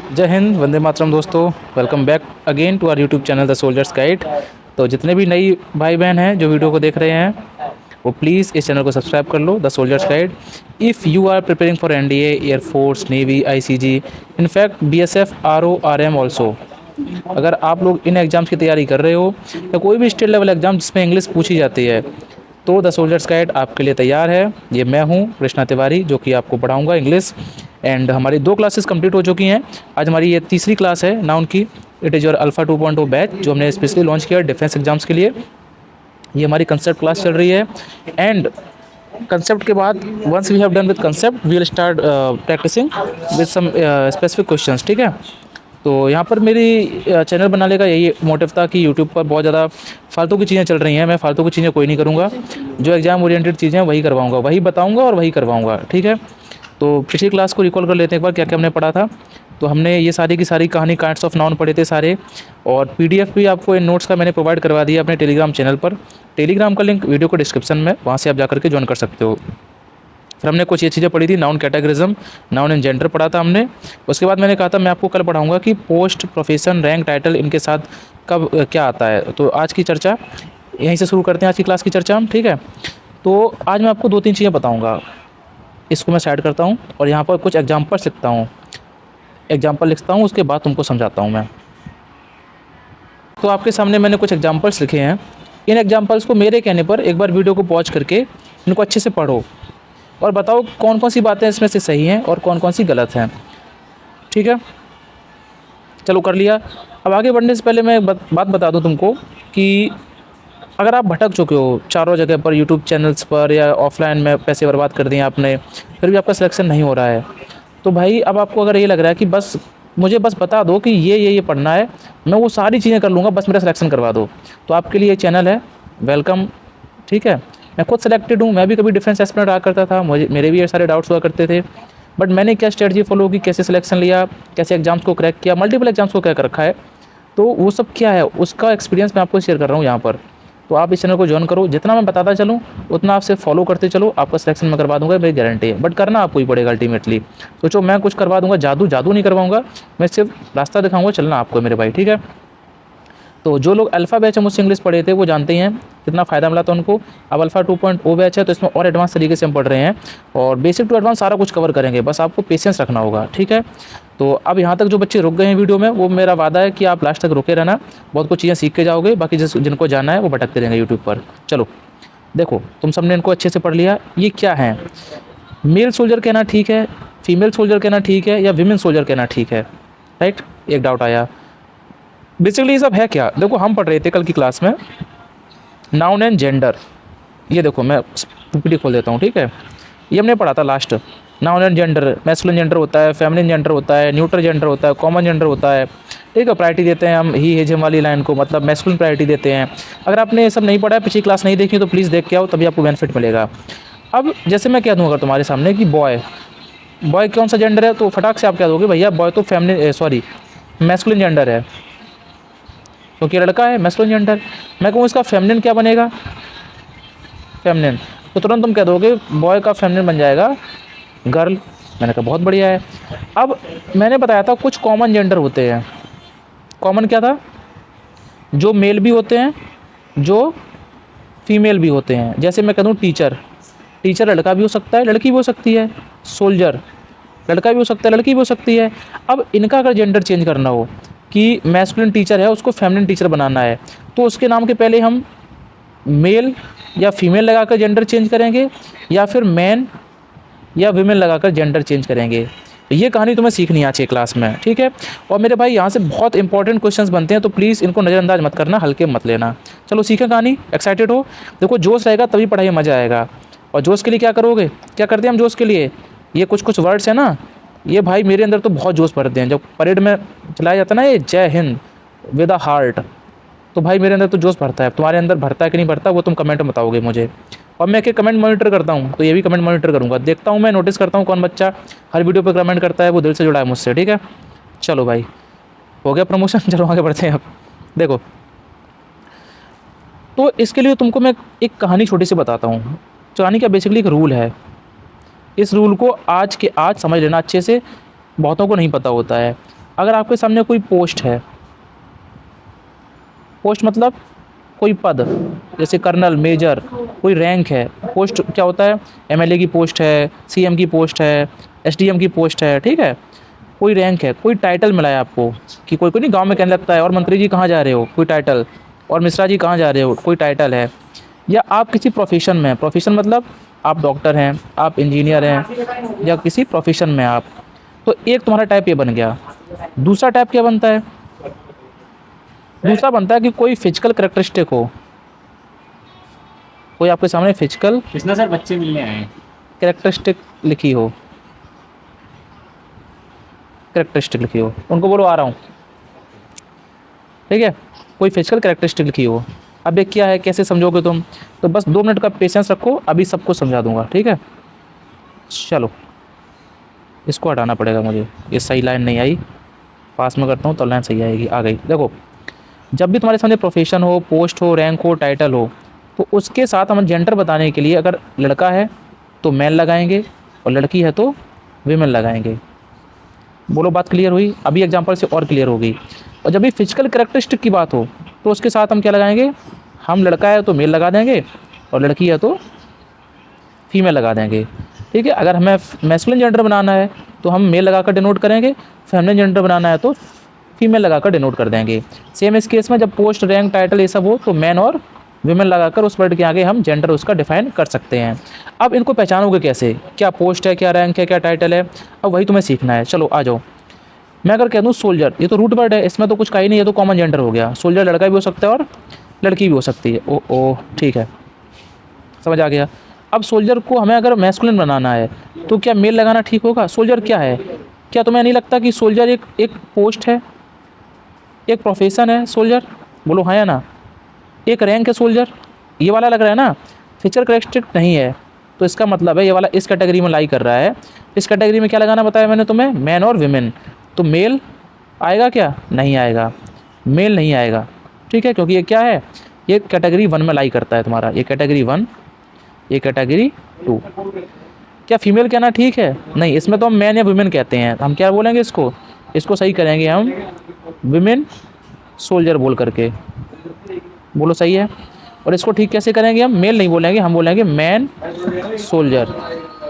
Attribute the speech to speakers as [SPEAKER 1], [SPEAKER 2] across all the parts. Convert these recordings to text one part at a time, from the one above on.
[SPEAKER 1] जय हिंद, वंदे मातरम दोस्तों। Welcome back again to our YouTube channel the soldiers Guide. तो जितने भी नई भाई बहन हैं जो वीडियो को देख रहे हैं वो प्लीज़ इस चैनल को सब्सक्राइब कर लो, the soldiers guide. If you are preparing for NDA, air force, navy, ICG, in fact BSF, RO, RM also, अगर आप लोग इन एग्ज़ाम्स की तैयारी कर रहे हो या कोई भी स्टेट लेवल एग्ज़ाम जिसमें इंग्लिश पूछी जाती है, तो द सोल्जर्स गाइड आपके लिए तैयार है। ये मैं हूँ कृष्णा तिवारी, जो कि आपको पढ़ाऊँगा इंग्लिश। एंड हमारी 2 क्लासेस कंप्लीट हो चुकी हैं। आज हमारी ये तीसरी क्लास है नाउन की। It is your alpha 2.0 batch, जो हमने स्पेशली लॉन्च किया डिफेंस एग्जाम्स के लिए। ये हमारी कंसेप्ट क्लास चल रही है। एंड कंसेप्ट के बाद once we have done with concept we will start practicing with some specific questions. ठीक है। तो यहाँ पर मेरी चैनल बनाने का यही मोटिव था कि यूट्यूब पर बहुत ज़्यादा फालतू की चीज़ें चल रही हैं। मैं फालतू की चीज़ें कोई नहीं करूँगा, जो एग्ज़ाम ओरिएंटेड चीज़ें हैं वही करवाऊँगा, वही बताऊँगा और वही करवाऊँगा। ठीक है। तो पिछली क्लास को रिकॉल कर लेते हैं एक बार, क्या क्या हमने पढ़ा था। तो हमने ये सारी की सारी कहानी काइंड्स ऑफ नाउन पढ़े थे सारे, और पीडीएफ भी आपको इन नोट्स का मैंने प्रोवाइड करवा दिया अपने टेलीग्राम चैनल पर। टेलीग्राम का लिंक वीडियो को डिस्क्रिप्शन में, वहाँ से आप जाकर के ज्वाइन कर सकते हो। फिर हमने कुछ ये चीज़ें पढ़ी थी, नाउन कैटेगरिज्म, नाउन एंड जेंडर पढ़ा था हमने। उसके बाद मैंने कहा था मैं आपको कल पढ़ाऊँगा कि पोस्ट, प्रोफेशन, रैंक, टाइटल इनके साथ कब क्या आता है। तो आज की चर्चा यहीं से शुरू करते हैं, आज की क्लास की चर्चा हम। ठीक है। तो आज मैं आपको 2-3 चीज़ें बताऊँगा। इसको मैं साइड करता हूँ और यहाँ पर कुछ एग्जाम्पल्स लिखता हूँ, एग्जाम्पल लिखता हूँ, उसके बाद तुमको समझाता हूँ मैं। तो आपके सामने मैंने कुछ एग्जाम्पल्स लिखे हैं। इन एग्जाम्पल्स को मेरे कहने पर एक बार वीडियो को पॉज करके इनको अच्छे से पढ़ो और बताओ कौन कौन सी बातें इसमें से सही हैं और कौन कौन सी गलत हैं। ठीक है। चलो कर लिया। अब आगे बढ़ने से पहले मैं बात बता दूँ तुमको कि अगर आप भटक चुके हो चारों जगह पर, यूट्यूब चैनल्स पर या ऑफलाइन में पैसे बर्बाद कर दिए आपने, फिर भी आपका सिलेक्शन नहीं हो रहा है, तो भाई अब आपको अगर ये लग रहा है कि बस मुझे बस बता दो कि ये पढ़ना है, मैं वो सारी चीज़ें कर लूँगा, बस मेरा सिलेक्शन करवा दो, तो आपके लिए ये चैनल है। वेलकम। ठीक है। मैं खुद सिलेक्टेड हूँ, मैं भी कभी डिफेंस एस्पिरेंट रहा करता था, मेरे भी ये सारे डाउट्स हुआ करते थे। बट मैंने क्या स्ट्रेटजी फॉलो की, कैसे सिलेक्शन लिया, कैसे एग्जाम्स को क्रैक किया, मल्टीपल एग्जाम्स को क्रैक रखा है, तो वो सब क्या है उसका एक्सपीरियंस मैं आपको शेयर कर रहा हूँ यहाँ पर। तो आप इस चैनल को ज्वाइन करो, जितना मैं बताता चलूँ उतना आपसे फॉलो करते चलो, आपका सिलेक्शन मैं करवा दूंगा, मेरी गारंटी है। बट करना आपको ही पड़ेगा अल्टीमेटली। सोचो मैं कुछ करवा दूंगा, जादू नहीं करवाऊंगा, मैं सिर्फ रास्ता दिखाऊंगा, चलना आपको मेरे भाई। ठीक है। तो जो लोग अल्फ़ा बैच मुझसे इंग्लिश पढ़े थे वो जानते हैं कितना फ़ायदा मिला था उनको। अब अल्फ़ा 2.0 बैच है तो इसमें और एडवांस तरीके से हम पढ़ रहे हैं, और बेसिक टू एडवांस सारा कुछ कवर करेंगे, बस आपको पेशेंस रखना होगा। ठीक है। तो अब यहाँ तक जो बच्चे रुक गए हैं वीडियो में, वो मेरा वादा है कि आप लास्ट तक रुके रहना, बहुत कुछ चीज़ें सीख के जाओगे। बाकी जिनको जाना है वो भटकते रहेंगे यूट्यूब पर। चलो देखो, तुम सबने इनको अच्छे से पढ़ लिया। ये क्या है, मेल सोल्जर कहना ठीक है, फीमेल सोल्जर कहना ठीक है, या विमेन सोल्जर कहना ठीक है। राइट। एक डाउट आया। बेसिकली ये सब है क्या, देखो हम पढ़ रहे थे कल की क्लास में नाउन एंड जेंडर। ये देखो मैं पीपीटी खोल देता हूँ। ठीक है। ये हमने पढ़ा था last. Noun and gender, masculine gender होता है, फेमिनिन जेंडर होता है, न्यूट्रल जेंडर होता है, कॉमन जेंडर होता है। ठीक है। प्रायोरिटी देते हैं हम ही हिज हिम वाली लाइन को, मतलब मैस्कुलिन प्रायोरिटी देते हैं। अगर आपने ये सब नहीं पढ़ा है, पिछली क्लास नहीं देखी तो प्लीज़ देख के आओ, तभी आपको बेनिफिट मिलेगा। अब जैसे मैं कह दूँ अगर तुम्हारे सामने कि बॉय कौन सा जेंडर है, तो फटाक से आप कह दोगे भैया बॉय तो मैस्कुलिन जेंडर है, क्योंकि लड़का है, मैस्कुलिन जेंडर। मैं कहूँ इसका फेमिनिन क्या बनेगा, फेमिनिन, तो तुरंत तुम कह दोगे बॉय का फेमिनिन बन जाएगा गर्ल। मैंने कहा बहुत बढ़िया है। अब मैंने बताया था कुछ कॉमन जेंडर होते हैं। कॉमन क्या था, जो मेल भी होते हैं, जो फीमेल भी होते हैं। जैसे मैं कह दूँ टीचर लड़का भी हो सकता है, लड़की भी हो सकती है। सोल्जर लड़का भी हो सकता है, लड़की भी हो सकती है। अब इनका अगर जेंडर चेंज करना हो कि मैस्कुलिन टीचर है उसको फेमिनिन टीचर बनाना है, तो उसके नाम के पहले हम मेल या फीमेल लगाकर जेंडर चेंज करेंगे, या फिर मैन या विमेन लगाकर जेंडर चेंज करेंगे। तो ये कहानी तुम्हें सीखनी है आज की क्लास में। ठीक है। और मेरे भाई यहाँ से बहुत इंपॉर्टेंट क्वेश्चंस बनते हैं, तो प्लीज़ इनको नज़रअंदाज मत करना, हल्के मत लेना। चलो सीखें कहानी, एक्साइटेड हो। देखो जोश रहेगा तभी पढ़ाई में मज़ा आएगा। और जोश के लिए क्या करोगे, क्या करते हैं हम जोश के लिए, ये कुछ वर्ड्स हैं ना, ये भाई मेरे अंदर तो बहुत जोश भरते हैं। जब परेड में चलाया जाता है ना ये जय हिंद विद अ हार्ट, तो भाई मेरे अंदर तो जोश भरता है। तुम्हारे अंदर भरता है कि नहीं भरता वो तुम कमेंट में बताओगे मुझे। और मैं एक कमेंट मॉनिटर करता हूँ, तो ये भी कमेंट मॉनिटर करूँगा, देखता हूँ मैं, नोटिस करता हूँ कौन बच्चा हर वीडियो पर कमेंट करता है, वो दिल से जुड़ा है मुझसे। ठीक है। चलो भाई हो गया प्रमोशन, चलो आगे बढ़ते हैं। अब देखो, तो इसके लिए तुमको मैं एक कहानी छोटी सी बताता हूँ। कहानी का बेसिकली एक रूल है, इस रूल को आज समझ लेना अच्छे से, बहुतों को नहीं पता होता है। अगर आपके सामने कोई पोस्ट है, पोस्ट मतलब कोई पद, जैसे कर्नल, मेजर, कोई रैंक है। पोस्ट क्या होता है? एमएलए की पोस्ट है, सीएम की पोस्ट है, एसडीएम की पोस्ट है, ठीक है। कोई रैंक है, कोई टाइटल मिला है आपको कि कोई कोई नहीं गांव में कहने लगता है और मंत्री जी कहाँ जा रहे हो, कोई टाइटल, और मिश्रा जी कहाँ जा रहे हो, कोई टाइटल है। या आप किसी प्रोफेशन में, प्रोफेशन मतलब आप डॉक्टर हैं, आप इंजीनियर हैं, या किसी प्रोफेशन में आप, तो एक तुम्हारा टाइप ये बन गया। दूसरा टाइप क्या बनता है? दूसरा बनता है कि कोई फिजिकल करेक्टरिस्टिक हो, कोई आपके सामने फिजिकल
[SPEAKER 2] कृष्णा सर बच्चे मिलने आए हैं।
[SPEAKER 1] करेक्टरिस्टिक लिखी हो, करेक्टरिस्टिक लिखी हो, उनको बोलो आ रहा हूँ, ठीक है। कोई फिजिकल करेक्टरिस्टिक लिखी हो। अब ये क्या है, कैसे समझोगे तुम? तो बस 2 मिनट का पेशेंस रखो, अभी सबको समझा दूंगा, ठीक है। चलो, इसको हटाना पड़ेगा मुझे, ये सही लाइन नहीं आई, पास में करता हूँ तो लाइन सही आएगी। आ गई। देखो, जब भी तुम्हारे सामने प्रोफेशन हो, पोस्ट हो, रैंक हो, टाइटल हो, तो उसके साथ हम जेंडर बताने के लिए अगर लड़का है तो मेल लगाएंगे और लड़की है तो वीमेन लगाएंगे। बोलो बात क्लियर हुई? अभी एग्जांपल से और क्लियर होगी। और जब भी फिजिकल कैरेक्टरिस्टिक की बात हो तो उसके साथ हम क्या लगाएंगे? हम लड़का है तो मेल लगा देंगे और लड़की है तो फीमेल लगा देंगे, ठीक है। अगर हमें मैस्कुलिन जेंडर बनाना है तो हम मेल लगाकर डिनोट करेंगे, फेमिनिन जेंडर बनाना है तो फीमेल लगाकर डिनोट कर देंगे। सेम इस केस में जब पोस्ट, रैंक, टाइटल ये सब हो तो मैन और विमेन लगाकर उस वर्ड के आगे हम जेंडर उसका डिफाइन कर सकते हैं। अब इनको पहचानोगे कैसे? क्या पोस्ट है, क्या रैंक है, क्या टाइटल है? अब वही तुम्हें सीखना है। चलो आ जाओ। मैं अगर कह दूँ सोल्जर, ये तो रूट वर्ड है, इसमें तो कुछ का ही नहीं, ये तो कॉमन जेंडर हो गया। सोल्जर लड़का भी हो सकता है और लड़की भी हो सकती है। ओ ठीक है, समझ आ गया। अब सोल्जर को हमें अगर मैस्कुलिन बनाना है तो क्या मेल लगाना ठीक होगा? सोल्जर क्या है? क्या तुम्हें नहीं लगता कि सोल्जर एक पोस्ट है, एक प्रोफेशन है सोल्जर? बोलो हाँ या ना। एक रैंक है सोल्जर, ये वाला लग रहा है ना, फिजिकल करेक्टरिस्टिक नहीं है, तो इसका मतलब है ये वाला इस कैटेगरी में लाई कर रहा है। इस कैटेगरी में क्या लगाना बताया मैंने तुम्हें? मैन और विमेन। तो मेल आएगा क्या? नहीं आएगा, मेल नहीं आएगा, ठीक है, क्योंकि ये क्या है, ये कैटेगरी 1 में लाई करता है तुम्हारा। ये कैटेगरी 1, ये कैटेगरी 2। क्या फीमेल कहना ठीक है? नहीं, इसमें तो हम मैन या वुमेन कहते हैं। हम क्या बोलेंगे इसको? इसको सही करेंगे हम विमेन सोल्जर बोल करके। बोलो सही है। और इसको ठीक कैसे करेंगे? हम मेल नहीं बोलेंगे, हम बोलेंगे मैन सोल्जर।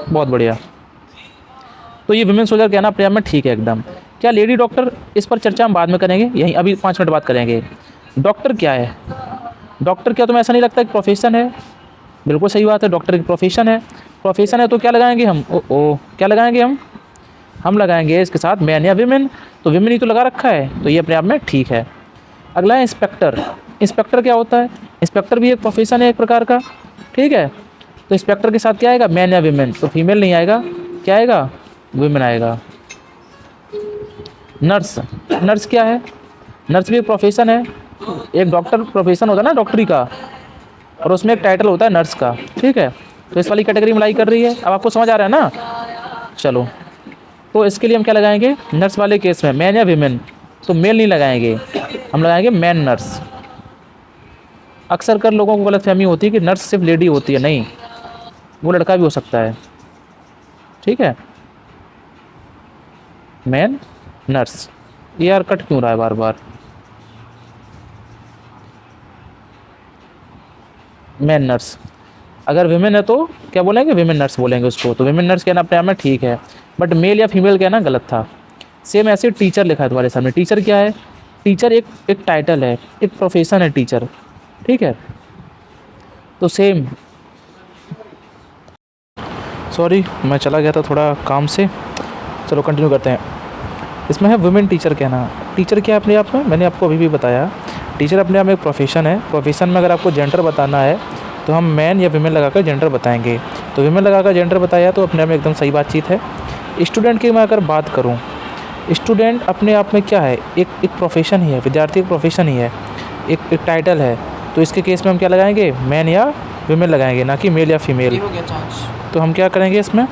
[SPEAKER 1] बहुत बढ़िया। तो ये विमेन सोल्जर कहना अपने आप में ठीक है एकदम। क्या लेडी डॉक्टर? इस पर चर्चा हम बाद में करेंगे, यहीं अभी 5 मिनट बाद करेंगे। डॉक्टर क्या है? डॉक्टर क्या तुम्हें ऐसा नहीं लगता एक प्रोफेशन है? बिल्कुल सही बात है, डॉक्टर की प्रोफेशन है। प्रोफेशन है तो क्या लगाएंगे हम? क्या लगाएंगे हम लगाएंगे इसके साथ मैन या विमेन। तो विमेन ही तो लगा रखा है, तो ये अपने आप में ठीक है। अगला है इंस्पेक्टर। इंस्पेक्टर क्या होता है? इंस्पेक्टर भी एक प्रोफेशन है एक प्रकार का, ठीक है। तो इंस्पेक्टर के साथ क्या आएगा? मैन या विमेन। तो फीमेल नहीं आएगा, क्या आएगा? विमेन आएगा। नर्स, नर्स क्या है? नर्स भी एक प्रोफेशन है। एक डॉक्टर प्रोफेशन होता है ना डॉक्टरी का, और उसमें एक टाइटल होता है नर्स का, ठीक है। तो इस वाली कैटेगरी में लाई कर रही है। अब आपको समझ आ रहा है ना? चलो, तो इसके लिए हम क्या लगाएंगे नर्स वाले केस में? मैन या विमेन। तो मेल नहीं लगाएंगे, हम लगाएंगे मैन नर्स। अक्सर कर लोगों को गलतफहमी होती है कि नर्स सिर्फ लेडी होती है, नहीं, वो लड़का भी हो सकता है, ठीक है। Man nurse. ये यार कट क्यों रहा है बार बार? Man nurse. अगर विमेन है तो क्या बोलेंगे? विमेन नर्स बोलेंगे उसको। तो विमेन नर्स कहना अपने आप में ठीक है, बट मेल या फीमेल कहना गलत था। सेम ऐसे टीचर लिखा है तुम्हारे सामने। टीचर क्या है? टीचर एक टाइटल है, एक प्रोफेशन है टीचर, ठीक है। तो सेम, सॉरी मैं चला गया था थोड़ा काम से, चलो कंटिन्यू करते हैं। इसमें है वुमेन टीचर कहना। टीचर क्या है अपने आप में? मैंने आपको अभी भी बताया, टीचर अपने आप में एक प्रोफेशन है। प्रोफेशन में अगर आपको जेंडर बताना है तो हम मैन या विमेन लगाकर जेंडर बताएंगे। तो विमेन लगाकर जेंडर बताया तो अपने आप में एकदम सही बातचीत है। स्टूडेंट की मैं अगर बात करूं, स्टूडेंट अपने आप में क्या है? एक प्रोफेशन ही है, विद्यार्थी एक प्रोफेशन ही है, एक टाइटल है। तो इसके केस में हम क्या लगाएंगे? मैन या विमेन लगाएंगे, ना कि मेल या फीमेल। तो हम क्या करेंगे इसमें?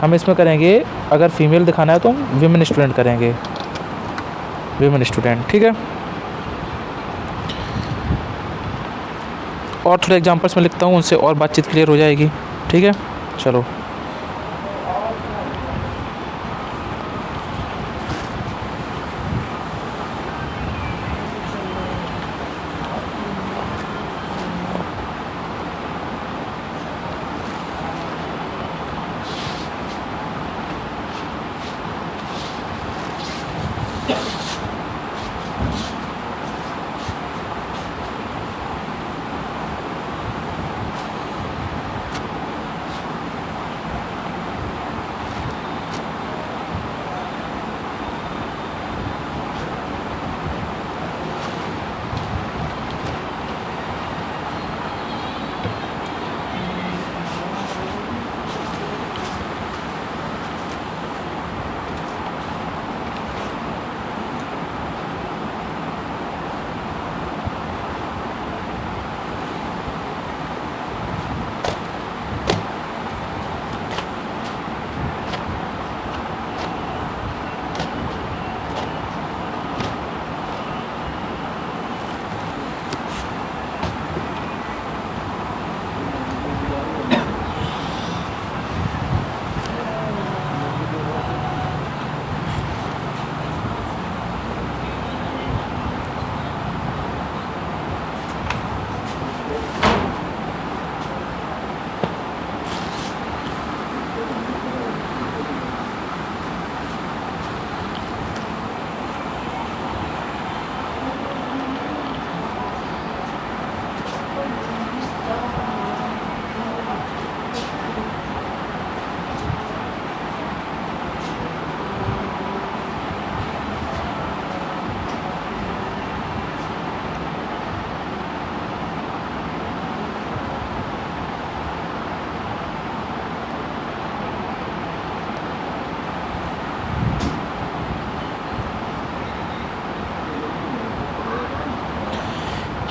[SPEAKER 1] हम इसमें करेंगे, अगर फीमेल दिखाना है तो हम विमेन स्टूडेंट करेंगे, विमेन स्टूडेंट, ठीक है। और थोड़े एग्जांपल्स में लिखता हूँ, उनसे और बातचीत क्लियर हो जाएगी, ठीक है। चलो,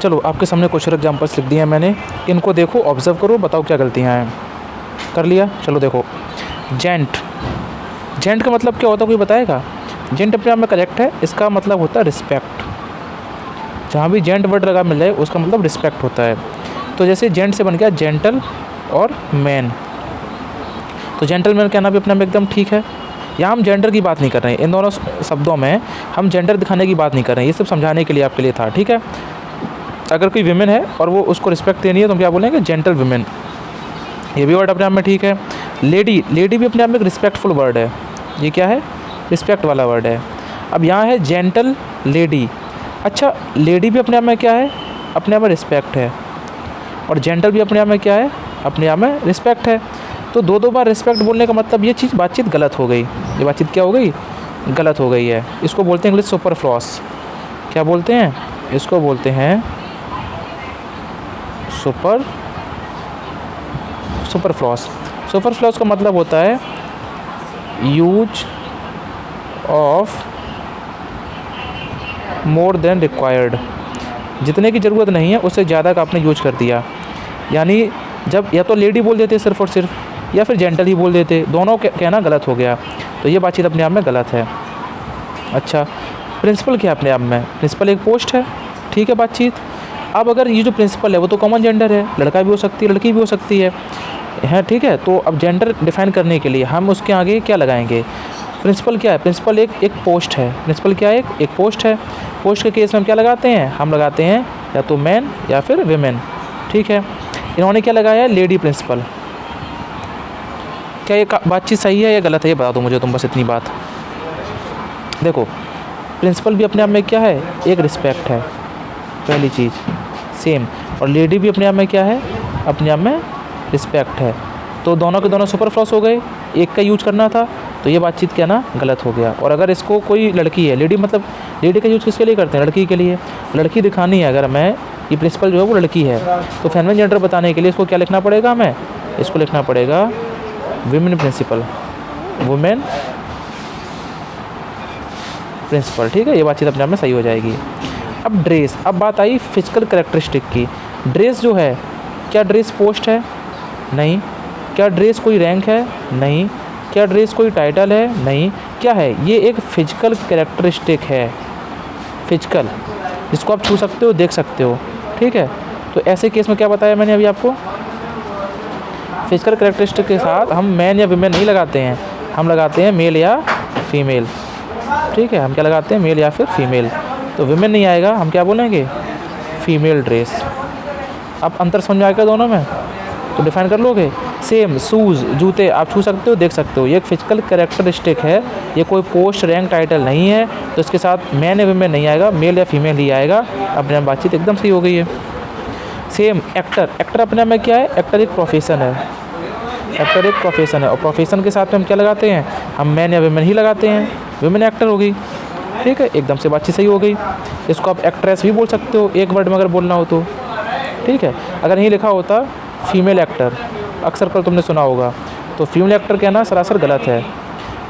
[SPEAKER 1] चलो आपके सामने कुछ और एग्जाम्पल्स लिख दिए हैं मैंने, इनको देखो, ऑब्जर्व करो, बताओ क्या गलतियाँ हैं। कर लिया? चलो देखो, जेंट। जेंट का मतलब क्या होता है, कोई बताएगा? जेंट अपने आप में करेक्ट है, इसका मतलब होता है रिस्पेक्ट। जहाँ भी जेंट वर्ड लगा मिल जाए उसका मतलब रिस्पेक्ट होता है। तो जैसे जेंट से बन गया जेंटल और मैन, तो जेंटलमैन कहना भी अपने आप में एकदम ठीक है। यहाँ हम जेंडर की बात नहीं कर रहे हैं, इन दोनों शब्दों में हम जेंडर दिखाने की बात नहीं कर रहे हैं, ये सब समझाने के लिए आपके लिए था, ठीक है। अगर कोई विमेन है और वो उसको रिस्पेक्ट देनी है तो हम क्या बोलेंगे? Gentle women. ये भी वर्ड अपने आप में ठीक है। लेडी, लेडी भी अपने आप में एक रिस्पेक्टफुल वर्ड है। ये क्या है? रिस्पेक्ट वाला वर्ड है। अब यहाँ है जेंटल लेडी। अच्छा, लेडी भी अपने आप में क्या है? अपने आप में रिस्पेक्ट है। और जेंटल भी अपने आप में क्या है? अपने आप में रिस्पेक्ट है। तो दो बार रिस्पेक्ट बोलने का मतलब ये चीज़ बातचीत गलत हो गई। ये बातचीत क्या हो गई? गलत हो गई है। इसको बोलते हैं इंग्लिश सुपरफ्लॉस। क्या बोलते हैं? इसको बोलते हैं सुपरफ्लॉस। सुपरफ्लॉस का मतलब होता है use of more than required. जितने की ज़रूरत नहीं है उससे ज़्यादा का आपने यूज कर दिया। यानी जब या तो लेडी बोल देते सिर्फ और सिर्फ, या फिर जेंटल ही बोल देते, दोनों कहना गलत हो गया। तो ये बातचीत अपने आप में गलत है। अच्छा, प्रिंसिपल क्या अपने आप में? प्रिंसिपल एक पोस्ट है, ठीक है बातचीत। अब अगर ये जो प्रिंसिपल है वो तो कॉमन जेंडर है, लड़का भी हो सकती है, लड़की भी हो सकती है, ठीक है। तो अब जेंडर डिफाइन करने के लिए हम उसके आगे क्या लगाएंगे? प्रिंसिपल क्या है? प्रिंसिपल एक पोस्ट है। प्रिंसिपल क्या है? एक पोस्ट है। पोस्ट के केस में हम क्या लगाते हैं? हम लगाते हैं या तो मैन या फिर विमेन, ठीक है। इन्होंने क्या लगाया है? Lady principal. क्या ये बातचीत सही है या गलत है, ये बता दो मुझे तुम, बस इतनी बात। देखो, प्रिंसिपल भी अपने आप में क्या है? एक रिस्पेक्ट है, पहली चीज़ सेम। और लेडी भी अपने आप में क्या है? अपने आप में रिस्पेक्ट है। तो दोनों के दोनों सुपरफ्लॉस हो गए, एक का यूज करना था, तो ये बातचीत क्या ना गलत हो गया। और अगर इसको कोई लड़की है, लेडी मतलब लेडी का यूज़ किसके लिए करते हैं? लड़की के लिए। लड़की दिखानी है अगर मैं, ये प्रिंसिपल जो है वो लड़की है, तो फेमिनिन जेंडर बताने के लिए इसको क्या लिखना पड़ेगा? हमें इसको लिखना पड़ेगा विमेन प्रिंसिपल, वुमेन प्रिंसिपल, ठीक है। ये बातचीत अपने आप में सही हो जाएगी। अब ड्रेस, अब बात आई फिजिकल कैरेक्टरिस्टिक की। ड्रेस जो है, क्या ड्रेस पोस्ट है? नहीं। क्या ड्रेस कोई रैंक है? नहीं। क्या ड्रेस कोई टाइटल है? नहीं। क्या है? ये एक फिजिकल कैरेक्टरिस्टिक है, फिजिकल, जिसको आप छू सकते हो, देख सकते हो, ठीक है। तो ऐसे केस में क्या बताया मैंने अभी आपको? फिजिकल कैरेक्टरिस्टिक के साथ हम मैन या विमेन नहीं लगाते हैं, हम लगाते हैं मेल या फीमेल, ठीक है। हम क्या लगाते हैं? मेल या फिर फीमेल। तो विमेन नहीं आएगा, हम क्या बोलेंगे? Female dress. अब अंतर समझ में आएगा दोनों में? तो डिफाइन कर लोगे सेम शूज़, जूते आप छू सकते हो, देख सकते हो। ये एक फिजिकल कैरेक्टरिस्टिक है, ये कोई पोस्ट रैंक टाइटल नहीं है, तो इसके साथ मैन या वीमेन नहीं आएगा, मेल या फीमेल ही आएगा। अपने आप बातचीत एकदम सही हो गई है। सेम एक्टर, एक्टर अपने आप में क्या है, एक्टर एक प्रोफेशन है, एक्टर एक प्रोफेशन है, और प्रोफेशन के साथ में हम क्या लगाते हैं, हम मैन या वीमेन ही लगाते हैं, वीमेन एक्टर हो गई। ठीक है, एकदम से बातचीत सही हो गई। इसको आप एक्ट्रेस भी बोल सकते हो एक वर्ड में अगर बोलना हो तो। ठीक है, अगर नहीं लिखा होता फीमेल एक्टर, अक्सर कर तुमने सुना होगा, तो फीमेल एक्टर कहना सरासर गलत है।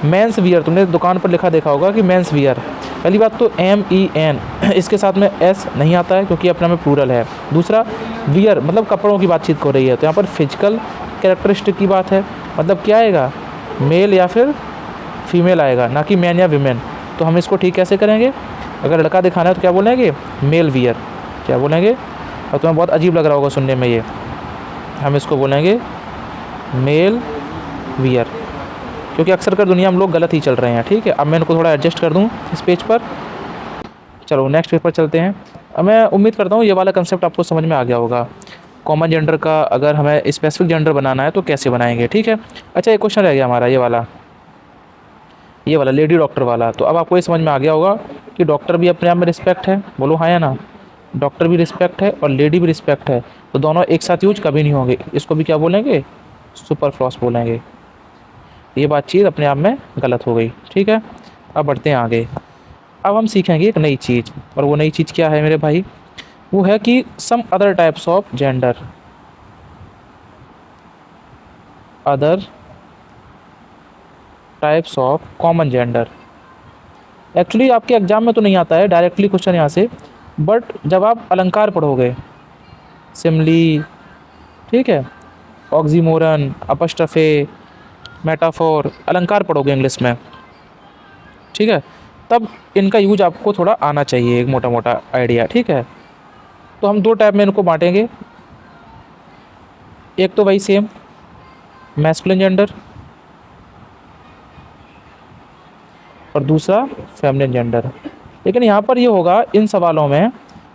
[SPEAKER 1] मेंस वियर, तुमने दुकान पर लिखा देखा होगा कि मेंस वियर, पहली बात तो MEN, इसके साथ में S नहीं आता है क्योंकि अपना में प्लूरल है। दूसरा, वियर मतलब कपड़ों की बातचीत हो रही है, तो यहाँ पर फिजिकल कैरेक्टरिस्टिक की बात है, मतलब क्या आएगा, मेल या फिर फीमेल आएगा, ना कि मैन या विमेन। तो हम इसको ठीक कैसे करेंगे, अगर लड़का दिखाना है तो क्या बोलेंगे, मेल वियर, क्या बोलेंगे, और तुम्हें बहुत अजीब लग रहा होगा सुनने में ये, हम इसको बोलेंगे मेल वियर, क्योंकि अक्सर कर दुनिया में लोग गलत ही चल रहे हैं। ठीक है, अब मैं इनको थोड़ा एडजस्ट कर दूँ इस पेज पर। चलो नेक्स्ट पेज पर चलते हैं। अब मैं उम्मीद करता हूँ ये वाला कंसेप्ट आपको समझ में आ गया होगा। कॉमन जेंडर का अगर हमें स्पेसिफिक जेंडर बनाना है तो कैसे बनाएंगे। ठीक है, अच्छा एक क्वेश्चन रह गया हमारा ये वाला लेडी डॉक्टर वाला। तो अब आपको ये समझ में आ गया होगा कि डॉक्टर भी अपने आप में रिस्पेक्ट है, बोलो हाँ या ना, डॉक्टर भी रिस्पेक्ट है और लेडी भी रिस्पेक्ट है, तो दोनों एक साथ यूज कभी नहीं होंगे। इसको भी क्या बोलेंगे, सुपरफ्लॉस बोलेंगे। ये बातचीत अपने आप में गलत हो गई। ठीक है, अब बढ़ते हैं आगे। अब हम सीखेंगे एक नई चीज़, और वो नई चीज़ क्या है मेरे भाई, वो है कि some other types of gender, other types of common gender. Actually आपके एग्जाम में तो नहीं आता है डायरेक्टली क्वेश्चन यहाँ से, बट जब आप अलंकार पढ़ोगे, सिमली, ठीक है, ऑक्सीमोरन, अपस्ट्रफे, मेटाफोर, अलंकार पढ़ोगे इंग्लिश में, ठीक है, तब इनका यूज आपको थोड़ा आना चाहिए, एक मोटा मोटा आइडिया। ठीक है, तो हम दो टाइप में इनको बांटेंगे, एक तो वही सेम मैस्कुलिन जेंडर, और दूसरा फेमिनिन जेंडर। लेकिन यहाँ पर ये होगा, इन सवालों में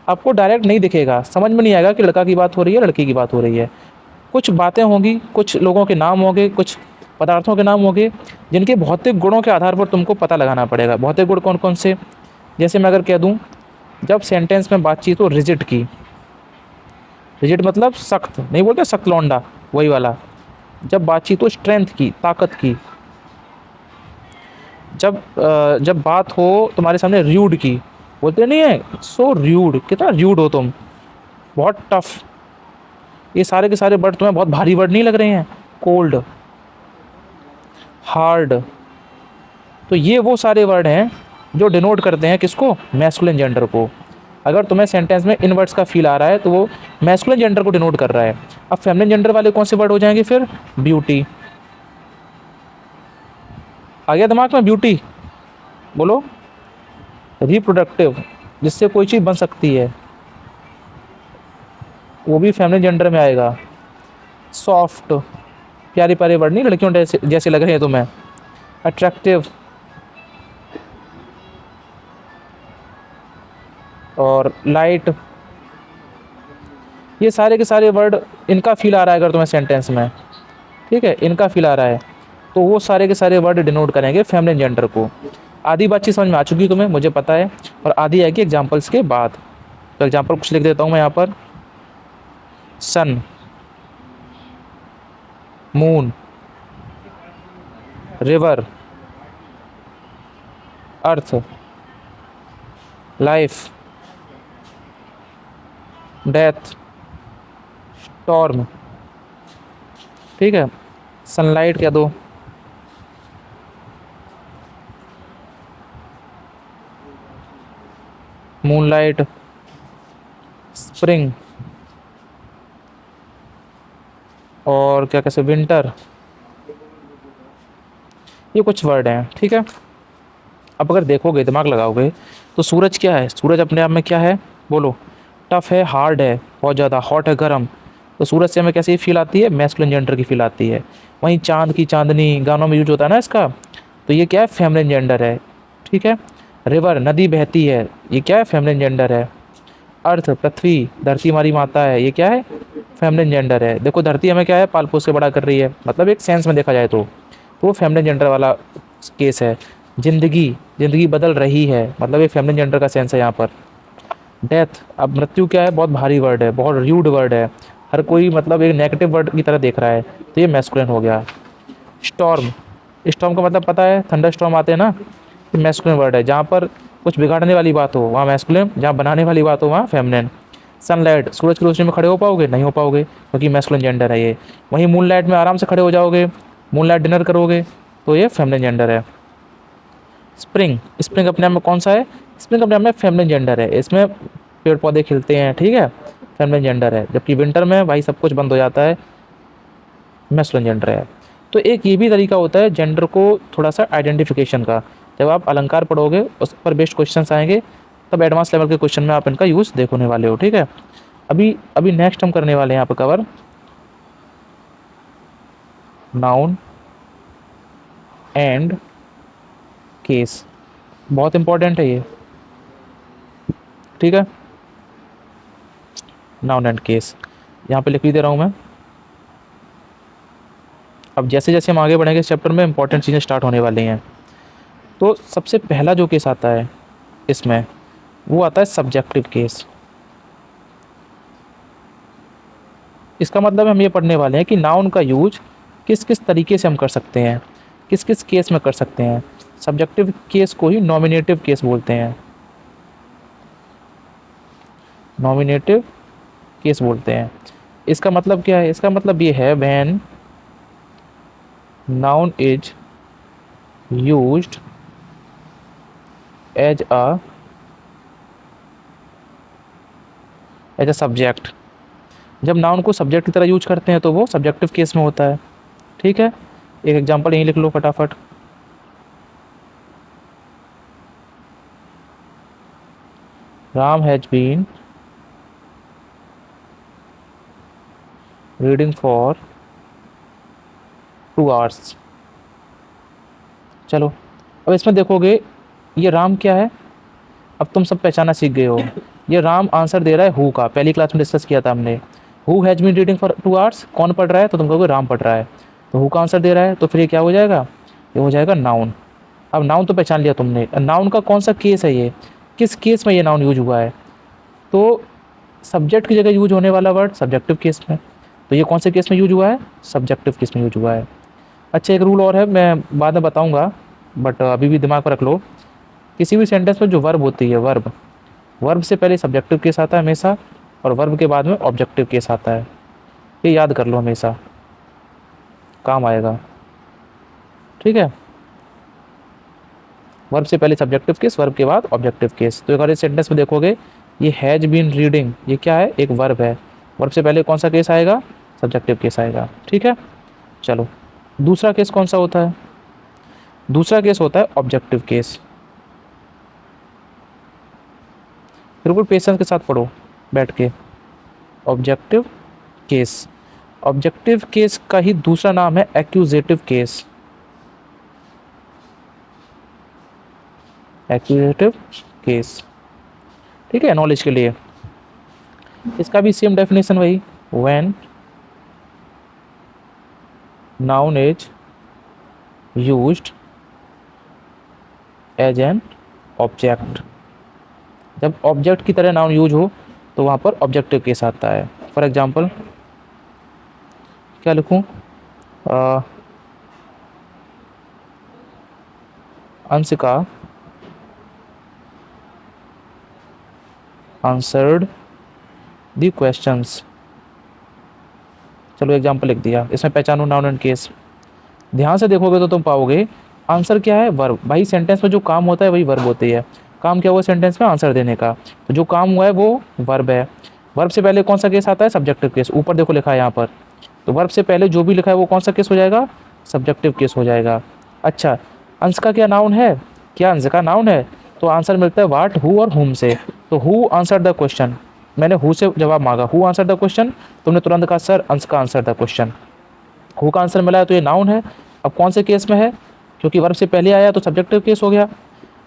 [SPEAKER 1] आपको डायरेक्ट नहीं दिखेगा, समझ में नहीं आएगा कि लड़का की बात हो रही है लड़की की बात हो रही है। कुछ बातें होंगी, कुछ लोगों के नाम होंगे, कुछ पदार्थों के नाम होंगे, जिनके भौतिक गुणों के आधार पर तुमको पता लगाना पड़ेगा। भौतिक गुण कौन कौन से, जैसे मैं अगर कह दूँ, जब सेंटेंस में बातचीत हो रिजिड की, रिजिड मतलब सख्त, नहीं बोलते सख्त लौंडा, वही वाला। जब बातचीत हो स्ट्रेंथ की, ताकत की। जब बात हो तुम्हारे सामने र्यूड की, बोलते नहीं है सो र्यूड, कितना र्यूड हो तुम, बहुत टफ। ये सारे के सारे वर्ड तुम्हें बहुत भारी वर्ड नहीं लग रहे हैं, कोल्ड, हार्ड, तो ये वो सारे वर्ड हैं जो डिनोट करते हैं किसको, मैस्कुलिन जेंडर को। अगर तुम्हें सेंटेंस में इन वर्ड्स का फील आ रहा है तो वो मैस्कुलिन जेंडर को डिनोट कर रहा है। अब फेमिनिन जेंडर वाले कौन से वर्ड हो जाएंगे फिर, ब्यूटी, आ गया दिमाग में, ब्यूटी, बोलो, रिप्रोडक्टिव, जिससे कोई चीज़ बन सकती है, वो भी फेमिनिन जेंडर में आएगा। सॉफ्ट, प्यारे प्यारे वर्ड नहीं, लड़कियों जैसे लग रहे हैं तुम्हें। अट्रैक्टिव, और लाइट, ये सारे के सारे वर्ड, इनका फील आ रहा है अगर तुम्हें सेंटेंस में, ठीक है, इनका फील आ रहा है, तो वो सारे के सारे वर्ड डिनोट करेंगे फेमिनिन जेंडर को। आधी बातचीत समझ में आ चुकी तुम्हें, मुझे पता है, और आधी आएगी एग्जाम्पल्स के बाद। तो एग्जाम्पल कुछ लिख देता हूँ मैं यहाँ पर, सन, मून, रिवर, अर्थ, लाइफ, डेथ, स्टॉर्म, ठीक है, सनलाइट कह दो, मूनलाइट, स्प्रिंग, और क्या कैसे, विंटर, ये कुछ वर्ड हैं। ठीक है, अब अगर देखोगे, दिमाग लगाओगे, तो सूरज क्या है, सूरज अपने आप में क्या है, बोलो, टफ है, हार्ड है, बहुत ज़्यादा, हॉट है, गर्म, तो सूरज से हमें कैसी फील आती है, मैस्कुलिन जेंडर की फील आती है। वहीं चांद की चांदनी गानों में यूज होता है ना इसका, तो ये क्या है, फेमिनिन जेंडर है। ठीक है, रिवर, नदी बहती है, ये क्या है, फेमिनिन जेंडर है। अर्थ, पृथ्वी, धरती हमारी माता है, ये क्या है, फेमिनिन जेंडर है। देखो धरती हमें क्या है, पाल पोस के बड़ा कर रही है, मतलब एक सेंस में देखा जाए तो वो फेमिनिन जेंडर वाला केस है। जिंदगी, जिंदगी बदल रही है, मतलब ये फेमिनिन जेंडर का सेंस है यहाँ पर। डेथ, अब मृत्यु क्या है, बहुत भारी वर्ड है, बहुत र्यूड वर्ड है, हर कोई मतलब एक नेगेटिव वर्ड की तरह देख रहा है, तो ये मैस्कुलिन हो गया। स्टॉर्म, स्टॉर्म का मतलब पता है, थंडर स्टॉर्म आते हैं ना, ये मैस्कुलिन वर्ड है। जहाँ पर कुछ बिगाड़ने वाली बात हो वहाँ मैस्कुलिन, जहाँ बनाने वाली बात हो वहाँ फेमिनिन। सनलाइट, सूरज की रोशनी में खड़े हो पाओगे, नहीं हो पाओगे क्योंकि मैस्कुलिन जेंडर है ये। वहीं मूनलाइट में आराम से खड़े हो जाओगे, मूनलाइट डिनर करोगे, तो ये फेमिनिन जेंडर है। स्प्रिंग, स्प्रिंग अपने आप में कौन सा है, स्प्रिंग अपने आप में फेमिनिन जेंडर है, इसमें पेड़ पौधे खिलते हैं, ठीक है, फेमिनिन जेंडर है। जबकि विंटर में भाई सब कुछ बंद हो जाता है, मैस्कुलिन जेंडर है। तो एक ये भी तरीका होता है जेंडर को थोड़ा सा आइडेंटिफिकेशन का, जब आप अलंकार पढ़ोगे उस पर बेस्ड क्वेश्चंस आएंगे, तब एडवांस लेवल के क्वेश्चन में आप इनका यूज़ देखने वाले हो, ठीक है। अभी नेक्स्ट हम करने वाले हैं यहाँ पर कवर नाउन एंड केस, बहुत इंपॉर्टेंट है ये, ठीक है। नाउन एंड केस यहाँ पे लिख ही दे रहा हूँ मैं। अब जैसे जैसे हम आगे बढ़ेंगे इस चैप्टर में इंपॉर्टेंट चीज़ें स्टार्ट होने वाली हैं। तो सबसे पहला जो केस आता है इसमें, वो आता है सब्जेक्टिव केस। इसका मतलब हम ये पढ़ने वाले हैं कि नाउन का यूज किस किस तरीके से हम कर सकते हैं, किस किस केस में कर सकते हैं। सब्जेक्टिव केस को ही नॉमिनेटिव केस बोलते हैं, नॉमिनेटिव केस बोलते हैं। इसका मतलब क्या है, इसका मतलब ये है when noun is used as a subject. जब नाउन को सब्जेक्ट की तरह यूज करते हैं तो वो सब्जेक्टिव केस में होता है, ठीक है। एक एग्जांपल यहीं लिख लो फटाफट। Ram has been reading for 2 hours। चलो अब इसमें देखोगे ये राम क्या है, अब तुम सब पहचाना सीख गए हो। ये राम आंसर दे रहा है हु का, पहली क्लास में डिस्कस किया था हमने। Who has been reading for 2 hours, कौन पढ़ रहा है, तो तुम कहोगे राम पढ़ रहा है, तो हु का आंसर दे रहा है, तो फिर ये क्या हो जाएगा, ये हो जाएगा नाउन। अब नाउन तो पहचान लिया तुमने, नाउन का कौन सा केस है ये, किस केस में ये नाउन यूज हुआ है, तो सब्जेक्ट की जगह यूज होने वाला वर्ड सब्जेक्टिव केस में, तो ये कौन से केस में यूज हुआ है, सब्जेक्टिव केस में यूज हुआ है। अच्छा एक रूल और है, मैं बाद में बताऊंगा, बट अभी भी दिमाग पर रख लो। किसी भी सेंटेंस में जो वर्ब होती है, वर्ब, वर्ब से पहले सब्जेक्टिव केस आता है हमेशा, और वर्ब के बाद में ऑब्जेक्टिव केस आता है। ये याद कर लो, हमेशा काम आएगा, ठीक है। वर्ब से पहले सब्जेक्टिव केस, वर्ब के बाद ऑब्जेक्टिव केस। तो अगर इस सेंटेंस में देखोगे ये हैज बीन रीडिंग, ये क्या है, एक वर्ब है, वर्ब से पहले कौन सा केस आएगा, सब्जेक्टिव केस आएगा, ठीक है। चलो दूसरा केस कौन सा होता है, दूसरा केस होता है ऑब्जेक्टिव केस। बिल्कुल पेशेंस के साथ पढ़ो बैठ के। ऑब्जेक्टिव केस, ऑब्जेक्टिव केस का ही दूसरा नाम है एक्यूजेटिव केस, एक्यूजेटिव केस, ठीक है, नॉलेज के लिए। इसका भी सेम डेफिनेशन वही, when noun is used as an object. जब ऑब्जेक्ट की तरह नाउन यूज हो तो वहाँ पर ऑब्जेक्टिव केस आता है। फॉर एग्जांपल क्या लिखूँ, अंशिका आंसर्ड दी क्वेश्चंस। चलो एग्जांपल लिख दिया, इसमें पहचानो नाउन एंड केस। ध्यान से देखोगे तो तुम पाओगे आंसर क्या है, वर्ब। भाई सेंटेंस में जो काम होता है वही वर्ब होती है। काम क्या हुआ सेंटेंस में, आंसर देने का, तो जो काम हुआ है वो वर्ब है। वर्ब से पहले कौन सा केस आता है, सब्जेक्टिव केस। ऊपर देखो लिखा है यहाँ पर, तो वर्ब से पहले जो भी लिखा है वो कौन सा केस हो जाएगा, सब्जेक्टिव केस हो जाएगा। अच्छा अंश का क्या नाउन है, क्या अंश का नाउन है, तो आंसर मिलता है वाट, हु और हुम से। तो हु आंसर द क्वेश्चन, मैंने हु से जवाब मांगा, हु आंसर द क्वेश्चन, तुमने तुरंत कहा सर अंश का आंसर द क्वेश्चन। हु का आंसर मिला है तो ये नाउन है। अब कौन से केस में है, क्योंकि वर्ब से पहले आया तो सब्जेक्टिव केस हो गया।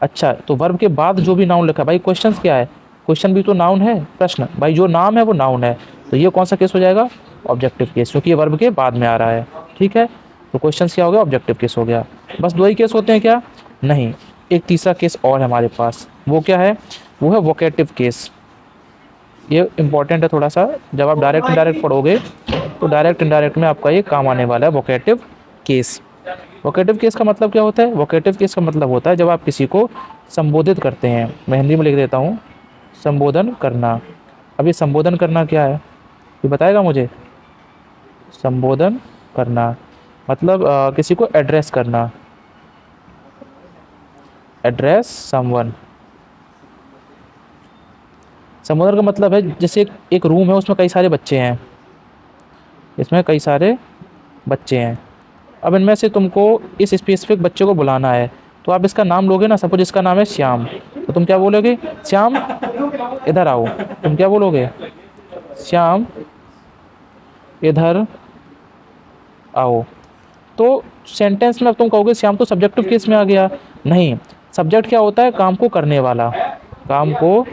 [SPEAKER 1] अच्छा तो वर्ब के बाद जो भी नाउन लिखा है, भाई क्वेश्चन क्या है, क्वेश्चन भी तो नाउन है, प्रश्न, भाई जो नाम है वो नाउन है, तो ये कौन सा केस हो जाएगा? ऑब्जेक्टिव केस, क्योंकि ये वर्ब के बाद में आ रहा है। ठीक है, तो क्वेश्चन क्या हो गया? ऑब्जेक्टिव केस हो गया। बस 2 ही केस होते हैं क्या? नहीं, एक तीसरा केस और है हमारे पास। वो क्या है? वो है वोकेटिव केस। ये इंपॉर्टेंट है थोड़ा सा, जब आप डायरेक्ट इनडायरेक्ट पढ़ोगे तो डायरेक्ट इनडायरेक्ट में आपका ये काम आने वाला है, वोकेटिव केस। वोकेटिव केस का मतलब क्या होता है? वोकेटिव केस का मतलब होता है जब आप किसी को संबोधित करते हैं। मैं हिंदी में लिख देता हूँ, संबोधन करना। अब ये संबोधन करना क्या है, ये बताएगा मुझे? संबोधन करना मतलब किसी को एड्रेस करना, एड्रेस समवन। संबोधन का मतलब है जैसे एक रूम है, उसमें कई सारे बच्चे हैं, इसमें कई सारे बच्चे हैं। अब इनमें से तुमको इस स्पेसिफिक बच्चे को बुलाना है, तो आप इसका नाम लोगे ना। सपोज इसका नाम है श्याम, तो तुम क्या बोलोगे? श्याम इधर आओ। तुम क्या बोलोगे? श्याम इधर आओ। तो सेंटेंस में अब तुम कहोगे श्याम तो सब्जेक्टिव केस में आ गया। नहीं, सब्जेक्ट क्या होता है? काम को करने वाला, काम को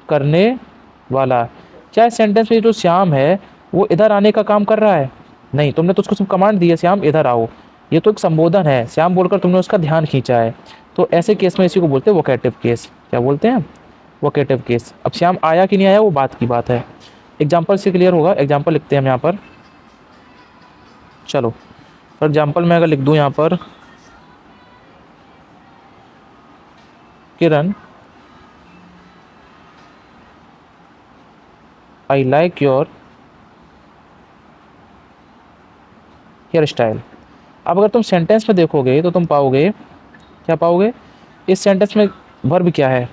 [SPEAKER 1] करने वाला। क्या इस सेंटेंस में जो श्याम है वो इधर आने का काम कर रहा है? नहीं, तुमने तो उसको सिर्फ कमांड दी है, श्याम इधर आओ। ये तो एक संबोधन है, श्याम बोलकर तुमने उसका ध्यान खींचा है। तो ऐसे केस में इसी को बोलते हैं वोकेटिव केस। क्या बोलते हैं? Vocative case. अब श्याम आया कि नहीं आया वो बात की बात है। एग्जाम्पल से क्लियर होगा। एग्जाम्पल लिखते हैं हम यहाँ पर। चलो फॉर एग्जाम्पल मैं अगर लिख दूँ यहाँ पर, Kiran I like your hair style. अब अगर तुम सेंटेंस में देखोगे तो तुम पाओगे, क्या पाओगे? इस सेंटेंस में वर्ब क्या है?